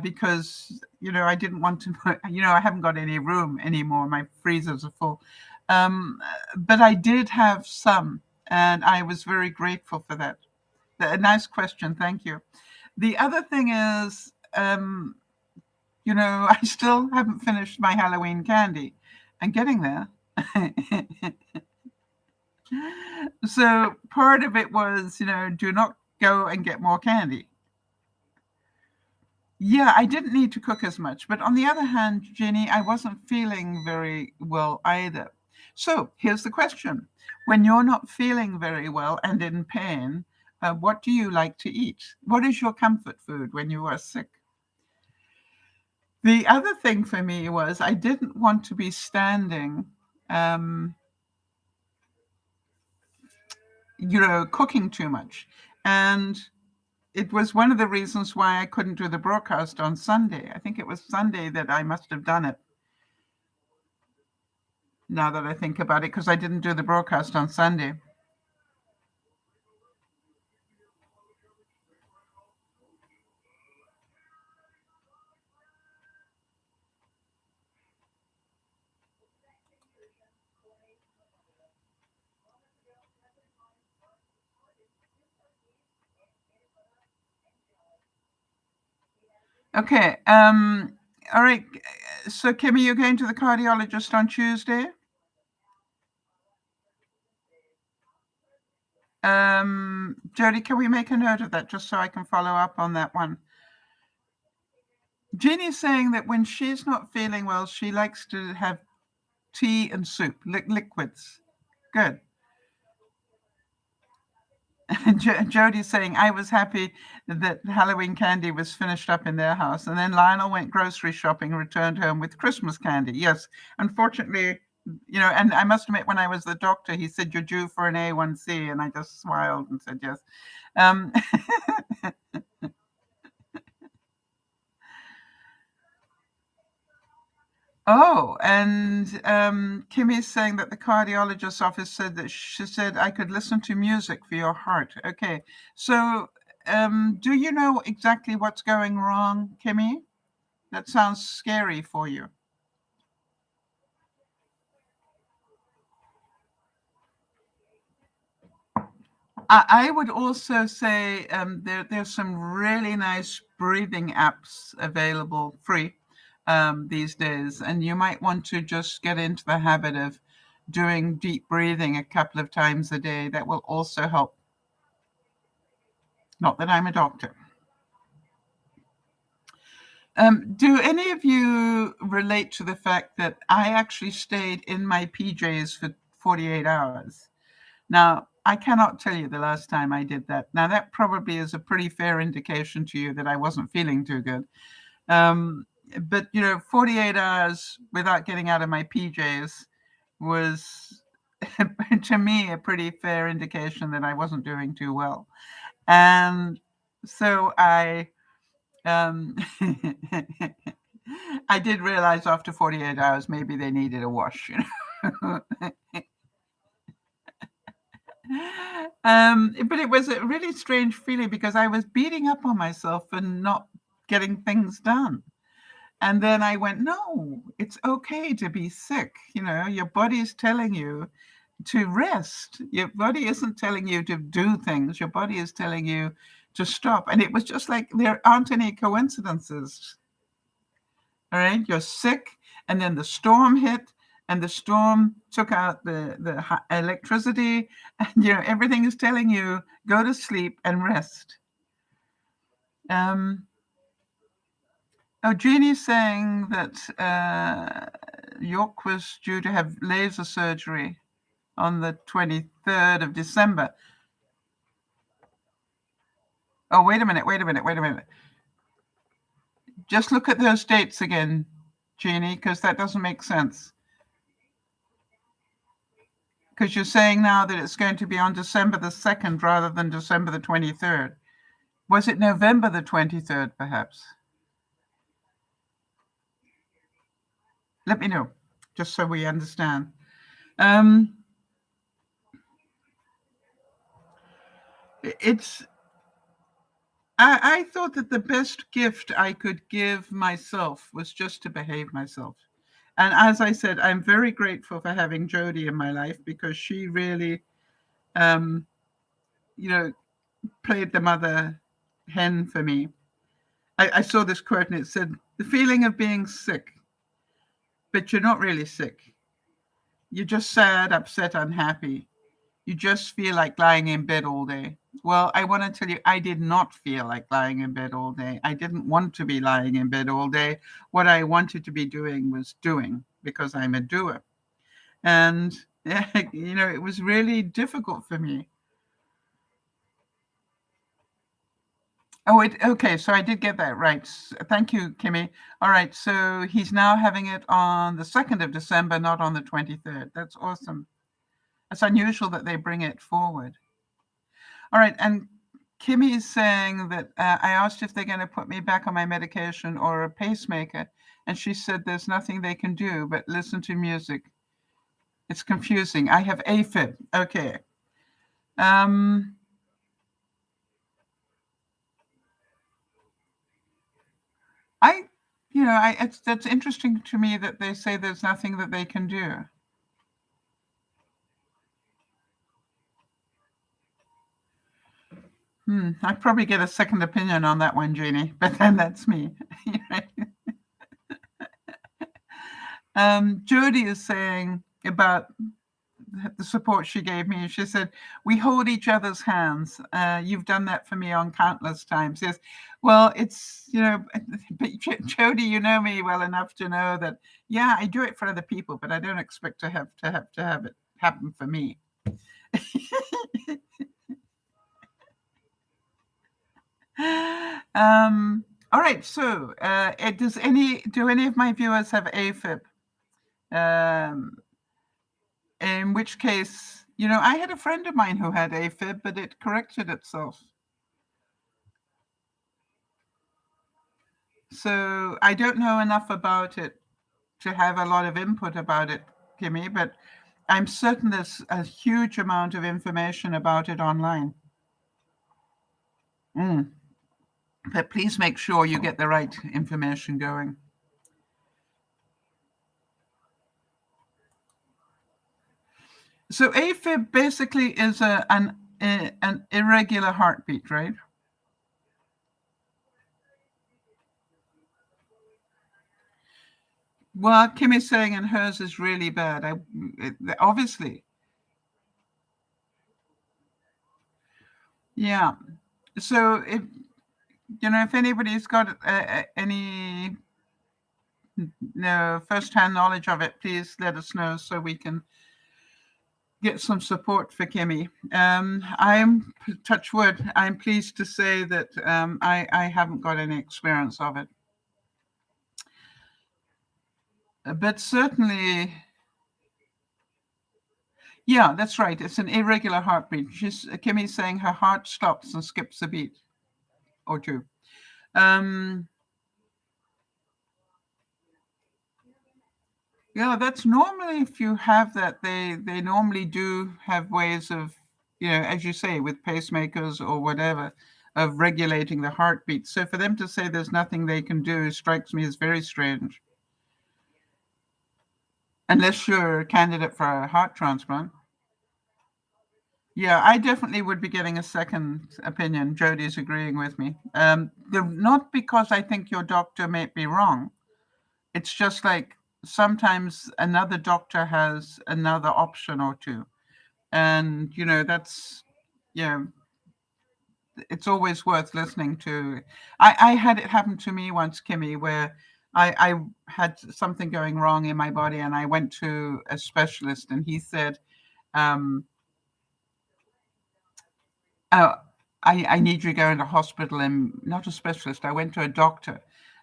Because, I didn't want to, I haven't got any room anymore. My freezers are full. But I did have some, and I was very grateful for that. A nice question. Thank you. The other thing is, I still haven't finished my Halloween candy. I'm getting there. So part of it was, do not go and get more candy. Yeah, I didn't need to cook as much. But on the other hand, Jenny, I wasn't feeling very well either. So here's the question. When you're not feeling very well and in pain, what do you like to eat? What is your comfort food when you are sick? The other thing for me was I didn't want to be standing, cooking too much. And it was one of the reasons why I couldn't do the broadcast on Sunday. I think it was Sunday that I must have done it. Now that I think about it, because I didn't do the broadcast on Sunday. Okay. All right. So, Kimmy, you're going to the cardiologist on Tuesday? Jody, can we make a note of that just so I can follow up on that one? Jeannie's saying that when she's not feeling well, she likes to have tea and soup, liquids. Good. And Jody's saying, I was happy that Halloween candy was finished up in their house. And then Lionel went grocery shopping and returned home with Christmas candy. Yes, unfortunately, and I must admit, when I was the doctor, he said, you're due for an A1C. And I just smiled and said, yes. Oh, and Kimmy's saying that the cardiologist's office said that she said I could listen to music for your heart. Okay, so do you know exactly what's going wrong, Kimmy? That sounds scary for you. I would also say there's some really nice breathing apps available free these days, and you might want to just get into the habit of doing deep breathing a couple of times a day. That will also help. Not that I'm a doctor. Do any of you relate to the fact that I actually stayed in my PJs for 48 hours? Now, I cannot tell you the last time I did that. Now, that probably is a pretty fair indication to you that I wasn't feeling too good. But, 48 hours without getting out of my PJs was, to me, a pretty fair indication that I wasn't doing too well. And so um, I did realize after 48 hours, maybe they needed a wash. But it was a really strange feeling because I was beating up on myself for not getting things done. And then I went, no, it's okay to be sick. Your body is telling you to rest. Your body isn't telling you to do things. Your body is telling you to stop. And it was just like there aren't any coincidences. All right, you're sick, and then the storm hit, and the storm took out the electricity, and everything is telling you go to sleep and rest. Jeannie's saying that York was due to have laser surgery on the 23rd of December. Oh, wait a minute. Just look at those dates again, Jeannie, because that doesn't make sense. Because you're saying now that it's going to be on December the 2nd rather than December the 23rd. Was it November the 23rd, perhaps? Let me know, just so we understand. I thought that the best gift I could give myself was just to behave myself. And as I said, I'm very grateful for having Jodie in my life because she really, played the mother hen for me. I saw this quote and it said, the feeling of being sick, but you're not really sick. You're just sad, upset, unhappy. You just feel like lying in bed all day. Well, I want to tell you, I did not feel like lying in bed all day. I didn't want to be lying in bed all day. What I wanted to be doing was doing because I'm a doer. And, it was really difficult for me. Oh, okay. So I did get that right. Thank you, Kimmy. All right. So he's now having it on the 2nd of December, not on the 23rd. That's awesome. It's unusual that they bring it forward. All right. And Kimmy is saying that I asked if they're going to put me back on my medication or a pacemaker. And she said there's nothing they can do but listen to music. It's confusing. I have AFib. Okay. That's interesting to me that they say there's nothing that they can do. I'd probably get a second opinion on that one, Jeannie, but then that's me. Jodie is saying about the support she gave me. She said, we hold each other's hands. You've done that for me on countless times. Yes. Well, it's, but Jodie, you know me well enough to know that, yeah, I do it for other people, but I don't expect to have it happen for me. All right. So, do any of my viewers have AFib? In which case, I had a friend of mine who had AFib, but it corrected itself. So I don't know enough about it to have a lot of input about it, Kimmy, but I'm certain there's a huge amount of information about it online. But please make sure you get the right information going. So AFib basically is an irregular heartbeat, right? Well, Kimmy's saying, and hers is really bad. Obviously. Yeah. So if anybody's got any first-hand knowledge of it, please let us know so we can get some support for Kimmy. I'm, touch wood, I'm pleased to say that I haven't got any experience of it. But certainly, yeah, that's right. It's an irregular heartbeat. Kimmy's saying her heart stops and skips a beat or two. Yeah, that's normally, if you have that, they normally do have ways of, as you say, with pacemakers or whatever, of regulating the heartbeat. So for them to say there's nothing they can do strikes me as very strange. Unless you're a candidate for a heart transplant. Yeah, I definitely would be getting a second opinion. Jodi's agreeing with me. Not because I think your doctor may be wrong. It's just like sometimes another doctor has another option or two. And, that's, it's always worth listening to. I had it happen to me once, Kimmy, where I had something going wrong in my body and I went to a specialist and he said, I need you to go into hospital, and not a specialist. I went to a doctor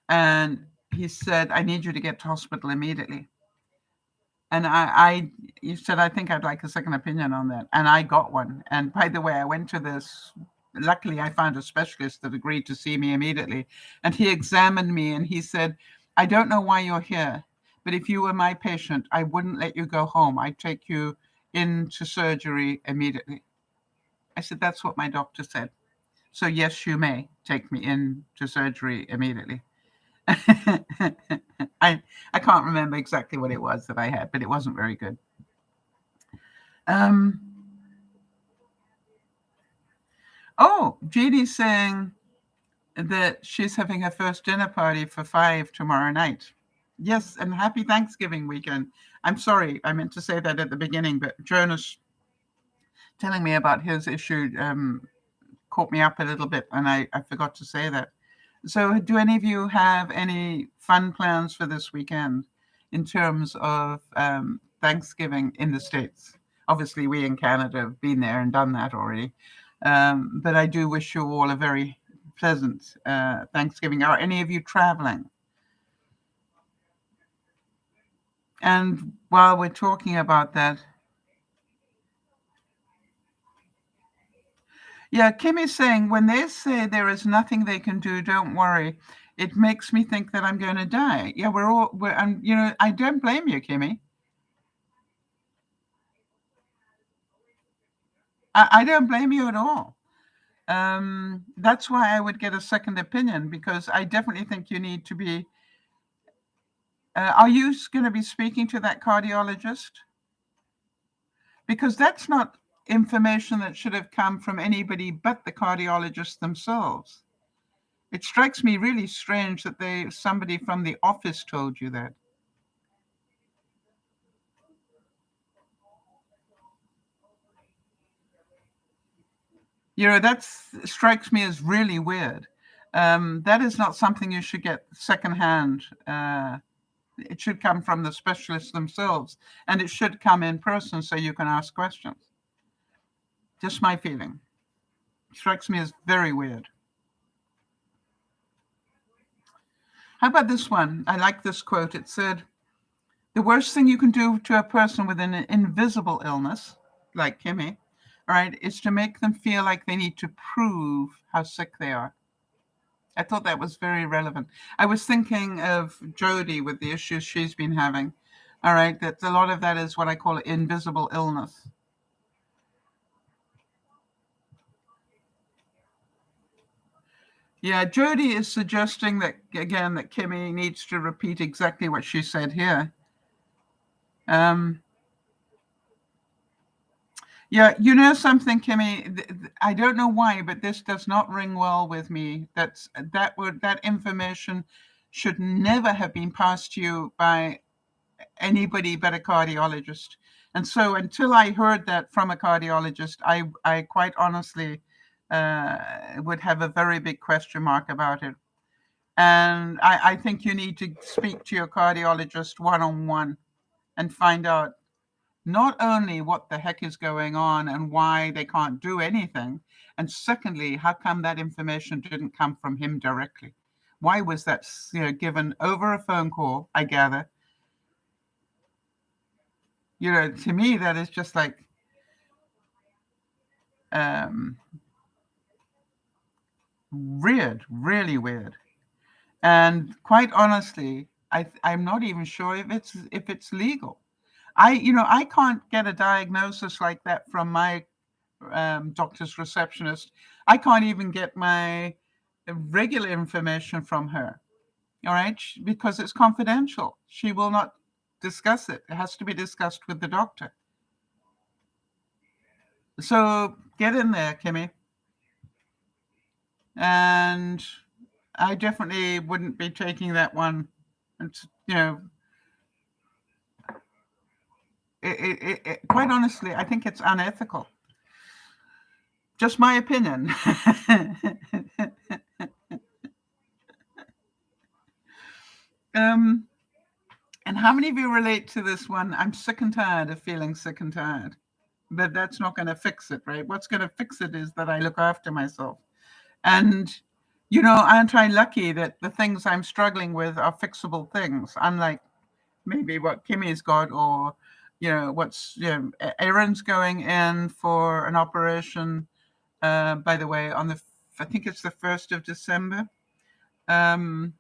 and he said, I need you to get to hospital immediately. And you said, I think I'd like a second opinion on that. And I got one. And by the way, I went to this. Luckily, I found a specialist that agreed to see me immediately. And he examined me and he said, I don't know why you're here, but if you were my patient, I wouldn't let you go home. I'd take you into surgery immediately. I said, that's what my doctor said. So yes, you may take me into surgery immediately. I can't remember exactly what it was that I had, but it wasn't very good. Judy's saying that she's having her first dinner party for 5 tomorrow night. Yes, and happy Thanksgiving weekend. I'm sorry, I meant to say that at the beginning, but Jonas telling me about his issue caught me up a little bit, and I forgot to say that. So do any of you have any fun plans for this weekend in terms of Thanksgiving in the States? Obviously, we in Canada have been there and done that already. But I do wish you all a very pleasant Thanksgiving. Are any of you traveling? And while we're talking about that, yeah, Kim is saying, when they say there is nothing they can do, don't worry. It makes me think that I'm going to die. Yeah, I don't blame you, Kimmy. I don't blame you at all. That's why I would get a second opinion, because I definitely think you need to be. Are you going to be speaking to that cardiologist? Because that's not information that should have come from anybody but the cardiologist themselves. It strikes me really strange that somebody from the office told you that. That strikes me as really weird. That is not something you should get secondhand. It should come from the specialists themselves, and it should come in person so you can ask questions. Just my feeling. Strikes me as very weird. How about this one? I like this quote. It said, the worst thing you can do to a person with an invisible illness, like Kimmy, all right, is to make them feel like they need to prove how sick they are. I thought that was very relevant. I was thinking of Jody with the issues she's been having. All right, that a lot of that is what I call invisible illness. Yeah, Jody is suggesting that, again, that Kimmy needs to repeat exactly what she said here. Yeah, you know something, Kimmy? I don't know why, but this does not ring well with me. That information should never have been passed to you by anybody but a cardiologist. And so until I heard that from a cardiologist, I quite honestly would have a very big question mark about it. And I think you need to speak to your cardiologist one-on-one and find out not only what the heck is going on and why they can't do anything, and secondly, how come that information didn't come from him directly? Why was that given over a phone call, I gather? To me, that is just like weird, really weird. And quite honestly, I'm not even sure if it's legal. I can't get a diagnosis like that from my doctor's receptionist. I can't even get my regular information from her. All right, because it's confidential. She will not discuss it. It has to be discussed with the doctor. So get in there, Kimmy. And I definitely wouldn't be taking that one. It's, quite honestly, I think it's unethical. Just my opinion. And how many of you relate to this one? I'm sick and tired of feeling sick and tired. But that's not going to fix it, right? What's going to fix it is that I look after myself. And, aren't I lucky that the things I'm struggling with are fixable things, unlike maybe what Kimmy's got, or, Aaron's going in for an operation, by the way, I think it's the 1st of December. And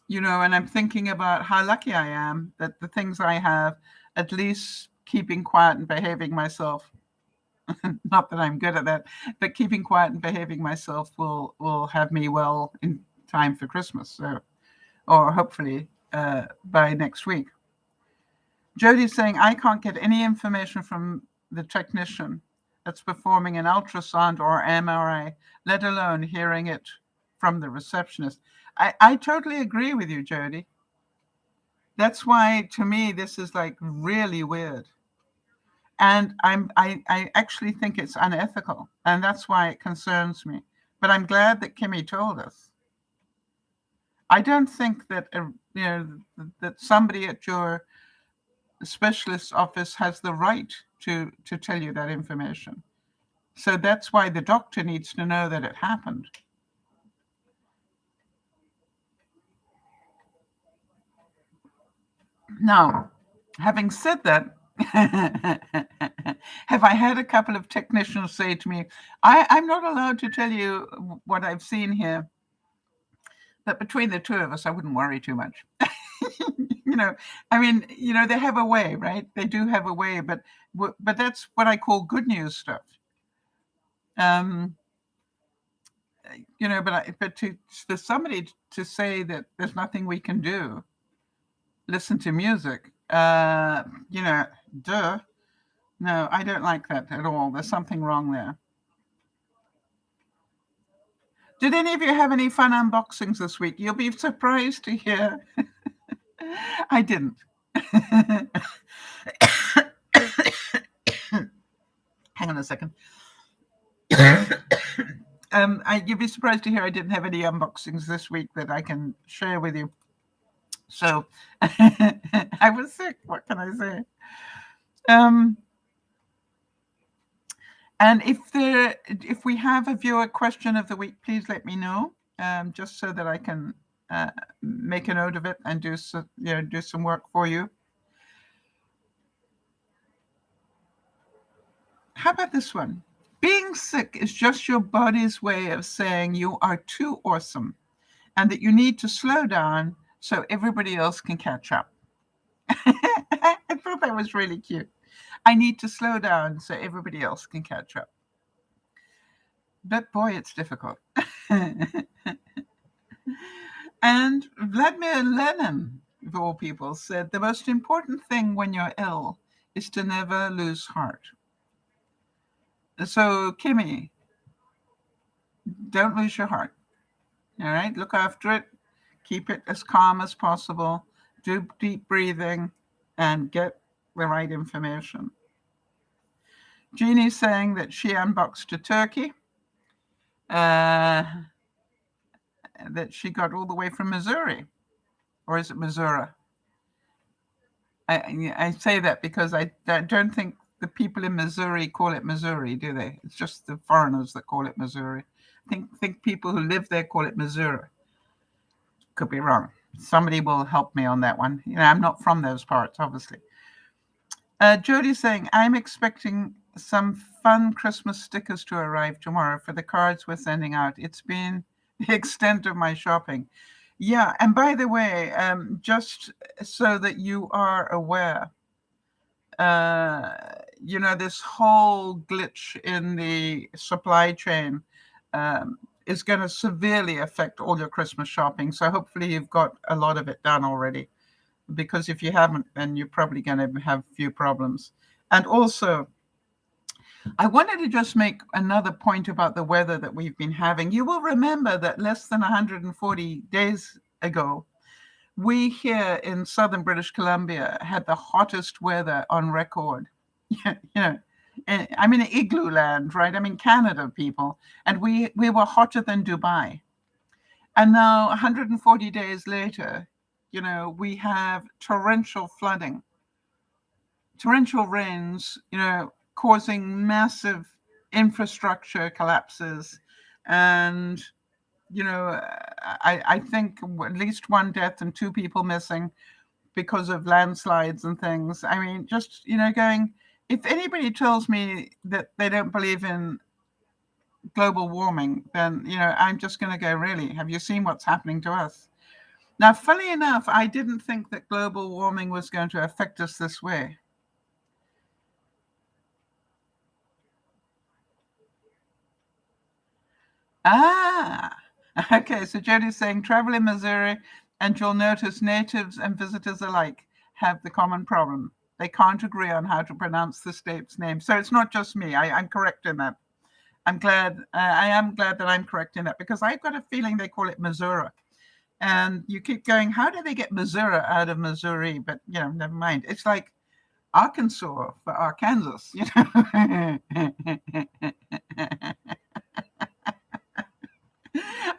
I'm thinking about how lucky I am that the things I have, at least keeping quiet and behaving myself, not that I'm good at that, but keeping quiet and behaving myself will have me well in time for Christmas. So, or hopefully by next week. Jody's saying, I can't get any information from the technician that's performing an ultrasound or MRI, let alone hearing it from the receptionist. I totally agree with you, Jody. That's why, to me, this is like really weird. And I actually think it's unethical, and that's why it concerns me. But I'm glad that Kimmy told us. I don't think that that somebody at your specialist office has the right to tell you that information. So that's why the doctor needs to know that it happened. Now, having said that, have I had a couple of technicians say to me, I'm not allowed to tell you what I've seen here, but between the two of us, I wouldn't worry too much. They have a way, right? They do have a way, but that's what I call good news stuff. But for somebody to say that there's nothing we can do, listen to music, duh. No, I don't like that at all. There's something wrong there. Did any of you have any fun unboxings this week? You'll be surprised to hear. I didn't. Hang on a second. You'd be surprised to hear I didn't have any unboxings this week that I can share with you. So I was sick. What can I say? And if we have a viewer question of the week, please let me know, just so that I can make a note of it and do some work for you. How about this one? Being being sick is just your body's way of saying you are too awesome and that you need to slow down so everybody else can catch up. I thought that was really cute. I need to slow down so everybody else can catch up. But boy, it's difficult. And Vladimir Lenin, of all people, said the most important thing when you're ill is to never lose heart. So, Kimmy, don't lose your heart. All right, look after it. Keep it as calm as possible. Do deep breathing and get the right information. Jeannie's saying that she unboxed a turkey that she got all the way from Missouri. Or is it Missouri? I say that because I don't think the people in Missouri call it Missouri, do they? It's just the foreigners that call it Missouri. I think people who live there call it Missouri. Could be wrong. Somebody will help me on that one. I'm not from those parts, obviously. Jody's saying, I'm expecting some fun Christmas stickers to arrive tomorrow for the cards we're sending out. It's been the extent of my shopping. Yeah, and by the way, just so that you are aware, this whole glitch in the supply chain is going to severely affect all your Christmas shopping. So hopefully you've got a lot of it done already, because if you haven't, then you're probably going to have a few problems. And also, I wanted to just make another point about the weather that we've been having. You will remember that less than 140 days ago, we here in southern British Columbia had the hottest weather on record. I'm in igloo land, right? I'm in Canada, people. And we were hotter than Dubai. And now 140 days later, we have torrential flooding, torrential rains, causing massive infrastructure collapses. And, I think at least one death and 2 people missing because of landslides and things. I mean, just, going, if anybody tells me that they don't believe in global warming, then, I'm just going to go, really? Have you seen what's happening to us? Now, funny enough, I didn't think that global warming was going to affect us this way. Okay, so Jody's saying travel in Missouri and you'll notice natives and visitors alike have the common problem. They can't agree on how to pronounce the state's name. So it's not just me. I'm correct in that. I am glad that I'm correct in that, because I've got a feeling they call it Missouri. And you keep going, how do they get Missouri out of Missouri? But, never mind. It's like Arkansas for Arkansas,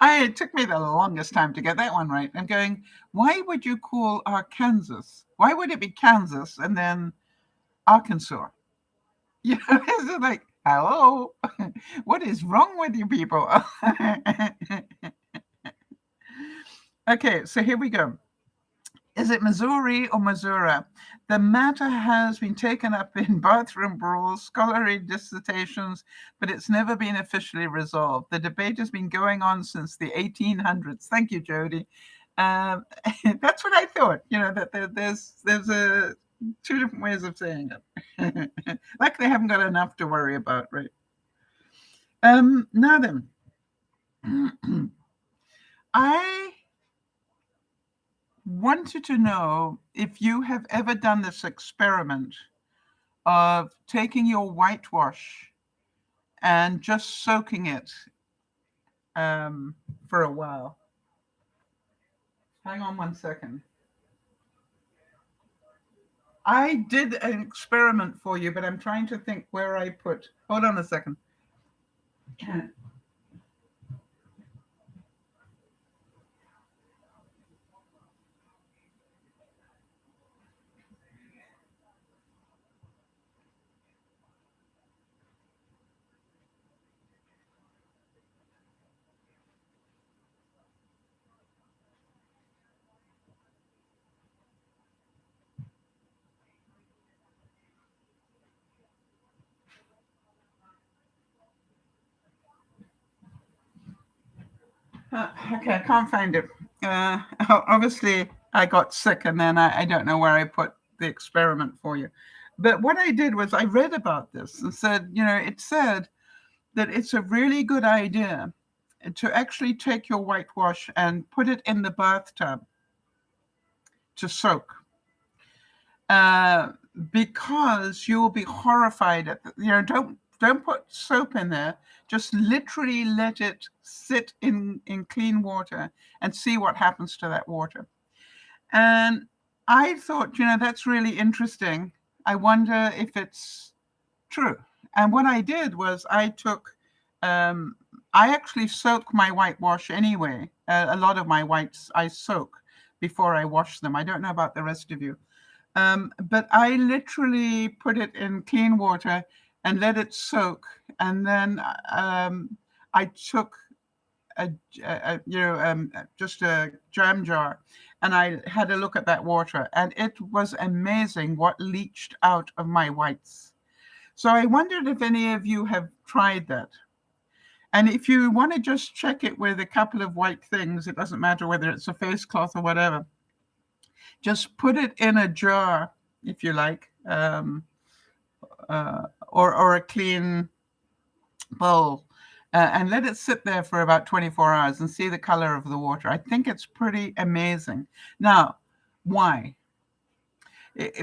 It took me the longest time to get that one right. I'm going, why would you call Arkansas? Why would it be Kansas and then Arkansas? It's like, hello, what is wrong with you people? Okay, so here we go. Is it Missouri or Missouri? The matter has been taken up in bathroom brawls, scholarly dissertations, but it's never been officially resolved. The debate has been going on since the 1800s. Thank you, Jody. That's what I thought. That there's 2 different ways of saying it. Like they haven't got enough to worry about, right? Now then, I wanted to know if you have ever done this experiment of taking your whitewash and just soaking it for a while. Hang on one second. I did an experiment for you, but I'm trying to think where I put. Hold on a second. Okay, I can't find it. Obviously, I got sick, and then I don't know where I put the experiment for you. But what I did was I read about this and said, it said that it's a really good idea to actually take your whitewash and put it in the bathtub to soak. Because you will be horrified at don't put soap in there. Just literally let it sit in clean water and see what happens to that water. And I thought, that's really interesting. I wonder if it's true. And what I did was I actually soak my whitewash anyway. A lot of my whites I soak before I wash them. I don't know about the rest of you. But I literally put it in clean water and let it soak. And then I took just a jam jar, and I had a look at that water, and it was amazing what leached out of my whites. So I wondered if any of you have tried that. And if you want to just check it with a couple of white things, it doesn't matter whether it's a face cloth or whatever. Just put it in a jar, if you like, or a clean bowl, and let it sit there for about 24 hours and see the color of the water. I think it's pretty amazing. Now, why?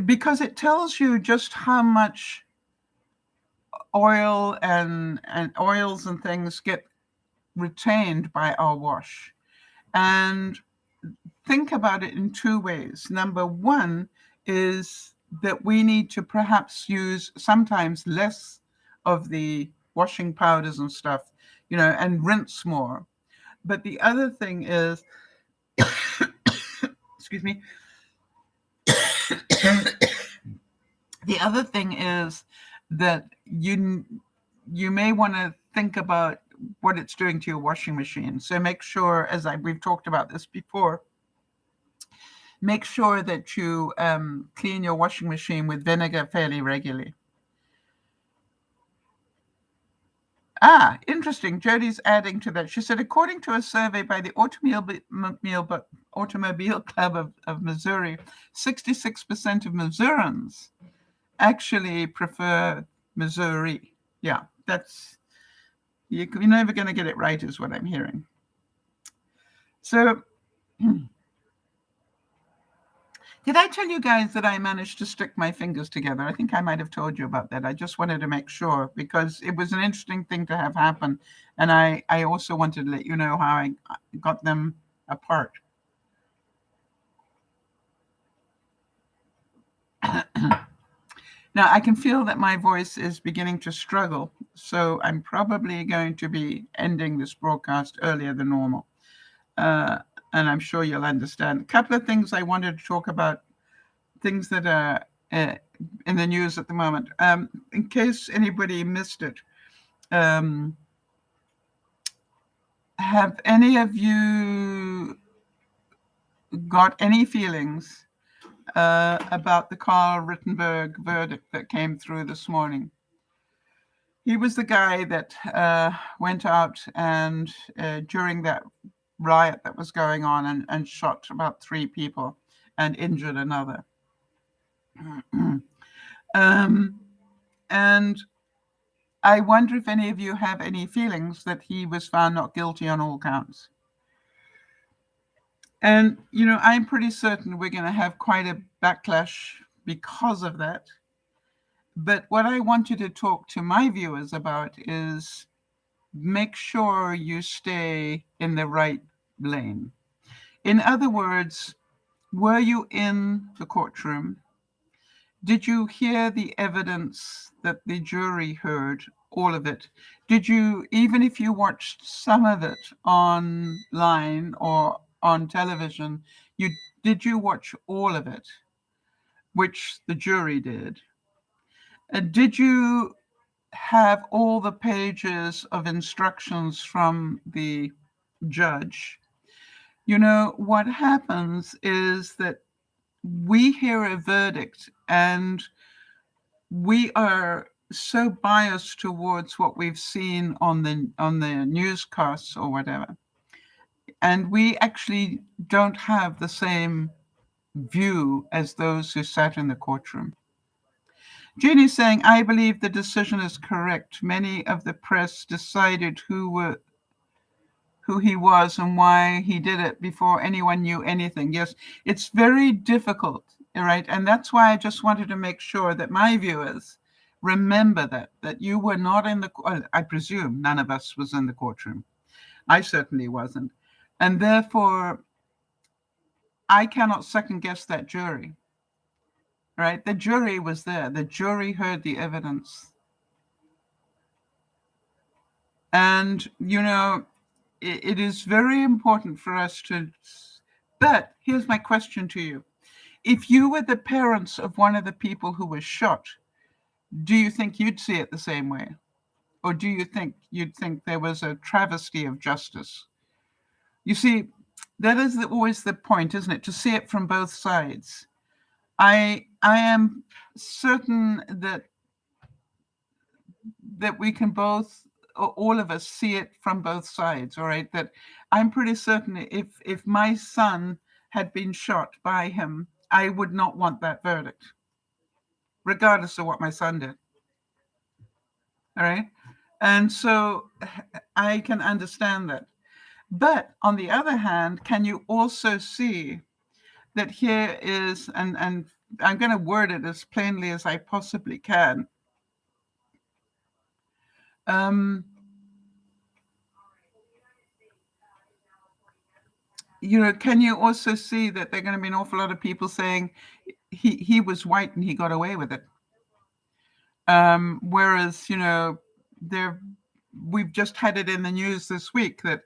Because it tells you just how much oil and oils and things get retained by our wash. And think about it in two ways. Number one is that we need to perhaps use sometimes less of the washing powders and stuff, and rinse more. But the other thing is, excuse me, the other thing is that you may want to think about what it's doing to your washing machine. So make sure, we've talked about this before, make sure that you clean your washing machine with vinegar fairly regularly. Interesting. Jody's adding to that. She said, according to a survey by the Automobile Club of Missouri, 66% of Missourians actually prefer Missouri. Yeah, you're never going to get it right, is what I'm hearing. So, did I tell you guys that I managed to stick my fingers together? I think I might have told you about that. I just wanted to make sure because it was an interesting thing to have happen. And I also wanted to let you know how I got them apart. Now, I can feel that my voice is beginning to struggle, so I'm probably going to be ending this broadcast earlier than normal. And I'm sure you'll understand. A couple of things I wanted to talk about, things that are in the news at the moment. In case anybody missed it, have any of you got any feelings about the Carl Rittenberg verdict that came through this morning? He was the guy that went out and during that riot that was going on and shot about 3 people and injured another. And I wonder if any of you have any feelings that he was found not guilty on all counts. And, I'm pretty certain we're going to have quite a backlash because of that. But what I wanted to talk to my viewers about is make sure you stay in the right lane. In other words, were you in the courtroom? Did you hear the evidence that the jury heard, all of it? Did you, even if you watched some of it online or on television, did you watch all of it, which the jury did? Did you have all the pages of instructions from the judge? What happens is that we hear a verdict and we are so biased towards what we've seen on the newscasts or whatever. And we actually don't have the same view as those who sat in the courtroom. Jeannie's saying, I believe the decision is correct. Many of the press decided who he was and why he did it before anyone knew anything. Yes, it's very difficult, right? And that's why I just wanted to make sure that my viewers remember that you were not in the, I presume none of us was in the courtroom. I certainly wasn't. And therefore, I cannot second guess that jury, right? The jury was there. The jury heard the evidence. And, it is very important for us to, but here's my question to you. If you were the parents of one of the people who was shot, do you think you'd see it the same way? Or do you think you'd think there was a travesty of justice? You see, that is always the point, isn't it? To see it from both sides. I am certain that we can both, all of us, see it from both sides. All right, that I'm pretty certain if my son had been shot by him, I would not want that verdict, regardless of what my son did. All right, and so I can understand that. But on the other hand, can you also see that here is, and I'm going to word it as plainly as I possibly can. Can you also see that there are going to be an awful lot of people saying he was white and he got away with it? Whereas, we've just had it in the news this week that,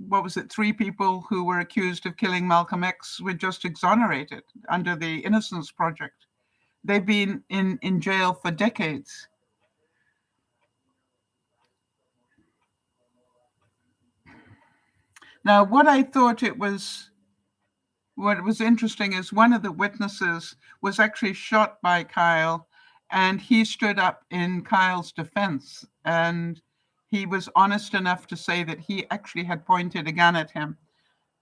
what was it? 3 people who were accused of killing Malcolm X were just exonerated under the Innocence Project. They've been in jail for decades. Now, what was interesting is one of the witnesses was actually shot by Kyle, and he stood up in Kyle's defense, and he was honest enough to say that he actually had pointed a gun at him.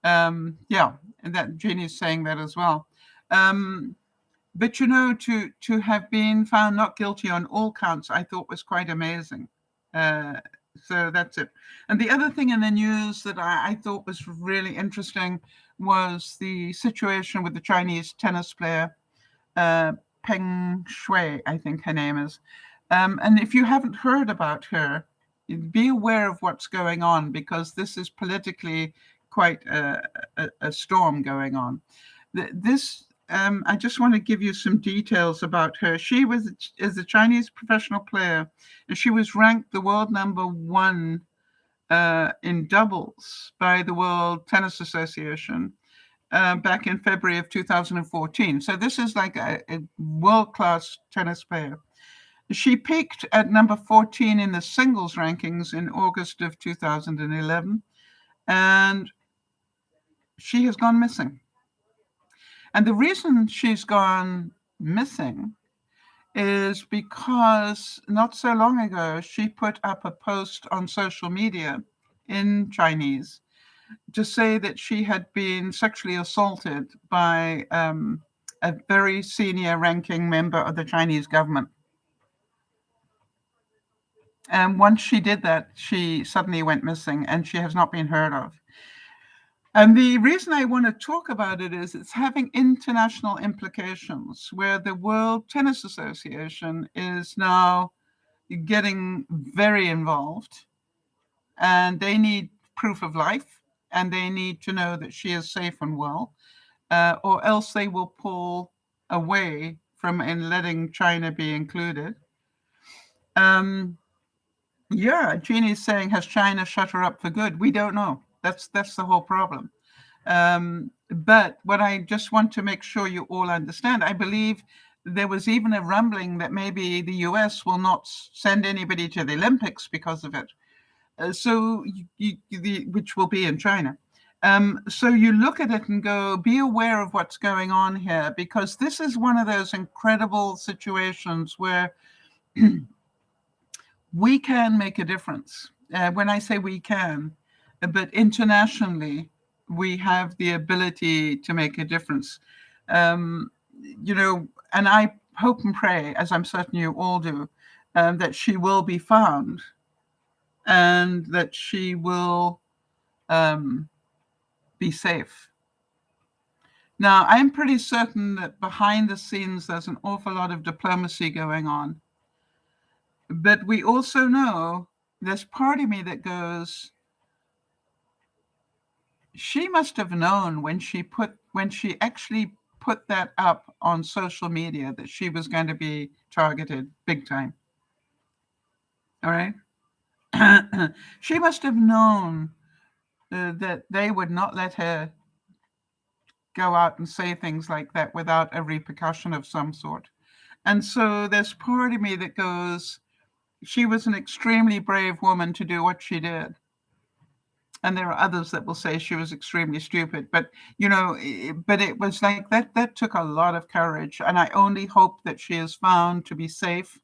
And that Jeannie's saying that as well. But to have been found not guilty on all counts, I thought was quite amazing. So that's it. And the other thing in the news that I thought was really interesting was the situation with the Chinese tennis player, Peng Shuai, I think her name is. And if you haven't heard about her, be aware of what's going on, because this is politically quite a storm going on. I just want to give you some details about her. She is a Chinese professional player, and she was ranked the world #1 in doubles by the World Tennis Association back in February of 2014. So this is like a world-class tennis player. She peaked at number 14 in the singles rankings in August of 2011, and she has gone missing. And the reason she's gone missing is because not so long ago, she put up a post on social media in Chinese to say that she had been sexually assaulted by a very senior ranking member of the Chinese government. And once she did that, she suddenly went missing, and she has not been heard of. And the reason I want to talk about it is it's having international implications, where the World Tennis Association is now getting very involved, and they need proof of life, and they need to know that she is safe and well, or else they will pull away from in letting China be included. Jeannie's saying, has China shut her up for good? We don't know. That's the whole problem. But what I just want to make sure you all understand, I believe there was even a rumbling that maybe the US will not send anybody to the Olympics because of it. Which will be in China. So you look at it and go, be aware of what's going on here, because this is one of those incredible situations where we can make a difference. When I say we can, but internationally, we have the ability to make a difference. Um, and I hope and pray, as I'm certain you all do, that she will be found and that she will be safe. Now, I'm pretty certain that behind the scenes, there's an awful lot of diplomacy going on. But we also know there's part of me that goes, she must have known when she actually put that up on social media that she was going to be targeted big time. All right. She must have known that they would not let her go out and say things like that without a repercussion of some sort. And so there's part of me that goes, she was an extremely brave woman to do what she did. And there are others that will say she was extremely stupid, but but it was like that took a lot of courage, and I only hope that she is found to be safe,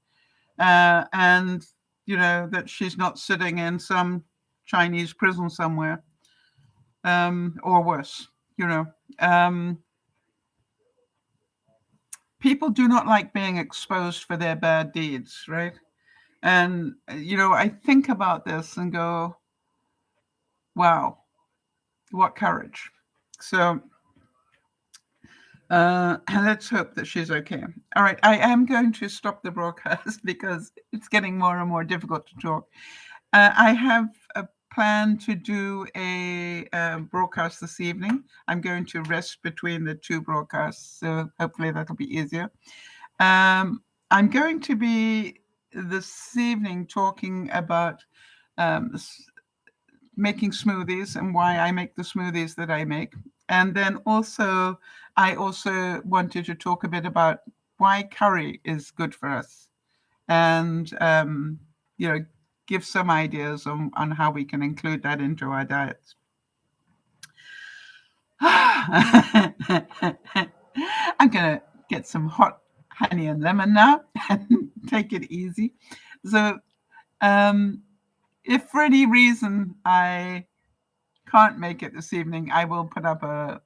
and that she's not sitting in some Chinese prison somewhere, or worse. People do not like being exposed for their bad deeds, right? And I think about this and go, wow, what courage. So let's hope that she's okay. All right, I am going to stop the broadcast because it's getting more and more difficult to talk. I have a plan to do a broadcast this evening. I'm going to rest between the two broadcasts, so hopefully that'll be easier. I'm going to be this evening talking about making smoothies and why I make the smoothies that I make. And then I also wanted to talk a bit about why curry is good for us, and give some ideas on how we can include that into our diets. I'm gonna get some hot honey and lemon now and take it easy. So if for any reason I can't make it this evening, I will put up a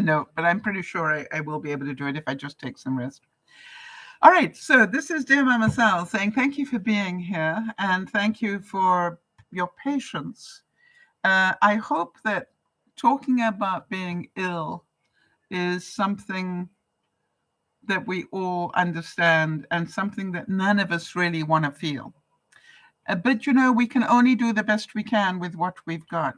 note, but I'm pretty sure I will be able to do it if I just take some rest. All right, so this is DearMamaSal saying thank you for being here, and thank you for your patience. I hope that talking about being ill is something that we all understand and something that none of us really want to feel. But we can only do the best we can with what we've got.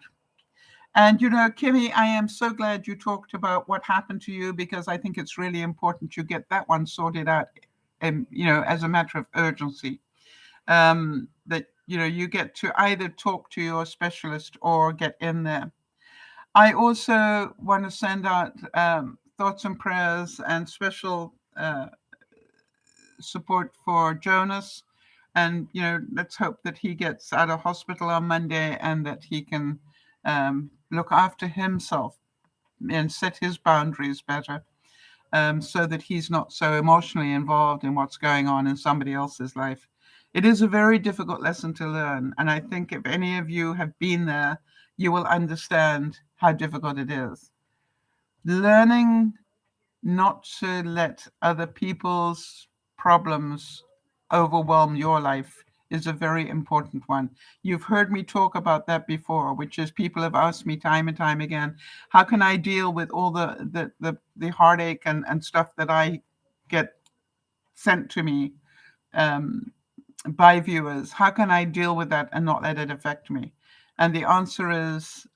And Kimmy, I am so glad you talked about what happened to you, because I think it's really important you get that one sorted out, as a matter of urgency. That you get to either talk to your specialist or get in there. I also want to send out thoughts and prayers and special support for Jonas. And, let's hope that he gets out of hospital on Monday and that he can look after himself and set his boundaries better, so that he's not so emotionally involved in what's going on in somebody else's life. It is a very difficult lesson to learn. And I think if any of you have been there, you will understand how difficult it is. Learning not to let other people's problems overwhelm your life is a very important one. You've heard me talk about that before, which is people have asked me time and time again, how can I deal with all the heartache and stuff that I get sent to me by viewers? How can I deal with that and not let it affect me? And the answer is,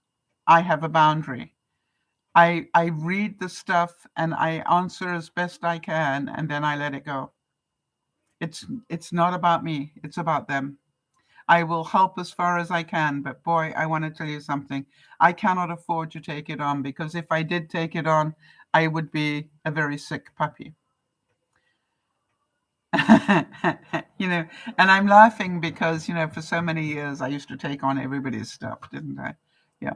I have a boundary. I read the stuff and I answer as best I can, and then I let it go. It's not about me. It's about them. I will help as far as I can, but boy, I want to tell you something. I cannot afford to take it on, because if I did take it on, I would be a very sick puppy. And I'm laughing because, for so many years I used to take on everybody's stuff, didn't I? Yeah.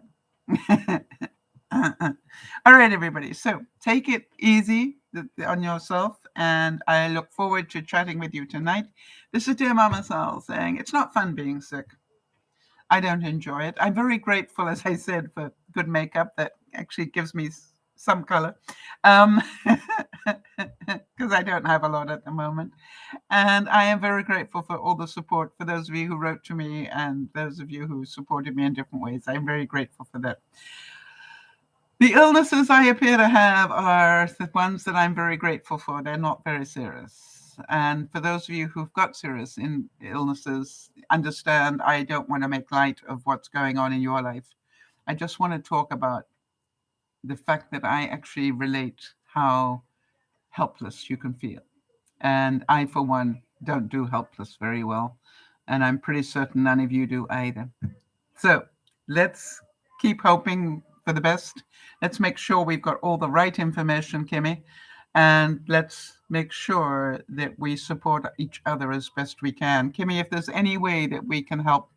All right, everybody. So take it easy on yourself, and I look forward to chatting with you tonight. This is DearMamaSal saying it's not fun being sick. I don't enjoy it. I'm very grateful, as I said, for good makeup that actually gives me some color, because I don't have a lot at the moment. And I am very grateful for all the support for those of you who wrote to me and those of you who supported me in different ways. I'm very grateful for that. The illnesses I appear to have are the ones that I'm very grateful for. They're not very serious. And for those of you who've got serious illnesses, understand I don't want to make light of what's going on in your life. I just want to talk about the fact that I actually relate how helpless you can feel. And I, for one, don't do helpless very well. And I'm pretty certain none of you do either. So let's keep hoping for the best. Let's make sure we've got all the right information, Kimmy. And let's make sure that we support each other as best we can. Kimmy, if there's any way that we can help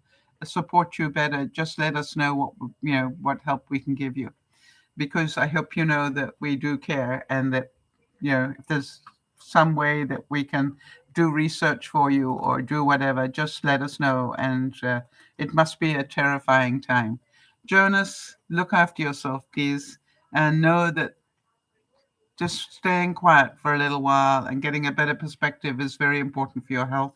support you better, just let us know what help we can give you. Because I hope you know that we do care, and that if there's some way that we can do research for you or do whatever, just let us know. And it must be a terrifying time. Jonas, look after yourself, please, and know that just staying quiet for a little while and getting a better perspective is very important for your health.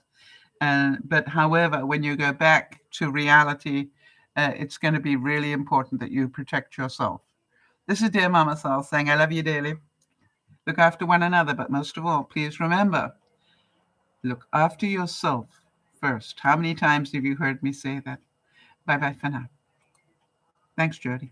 But however, when you go back to reality, it's going to be really important that you protect yourself. This is Dear Mama Sal saying I love you dearly. Look after one another, but most of all, please remember, look after yourself first. How many times have you heard me say that? Bye-bye for now. Thanks, Jody.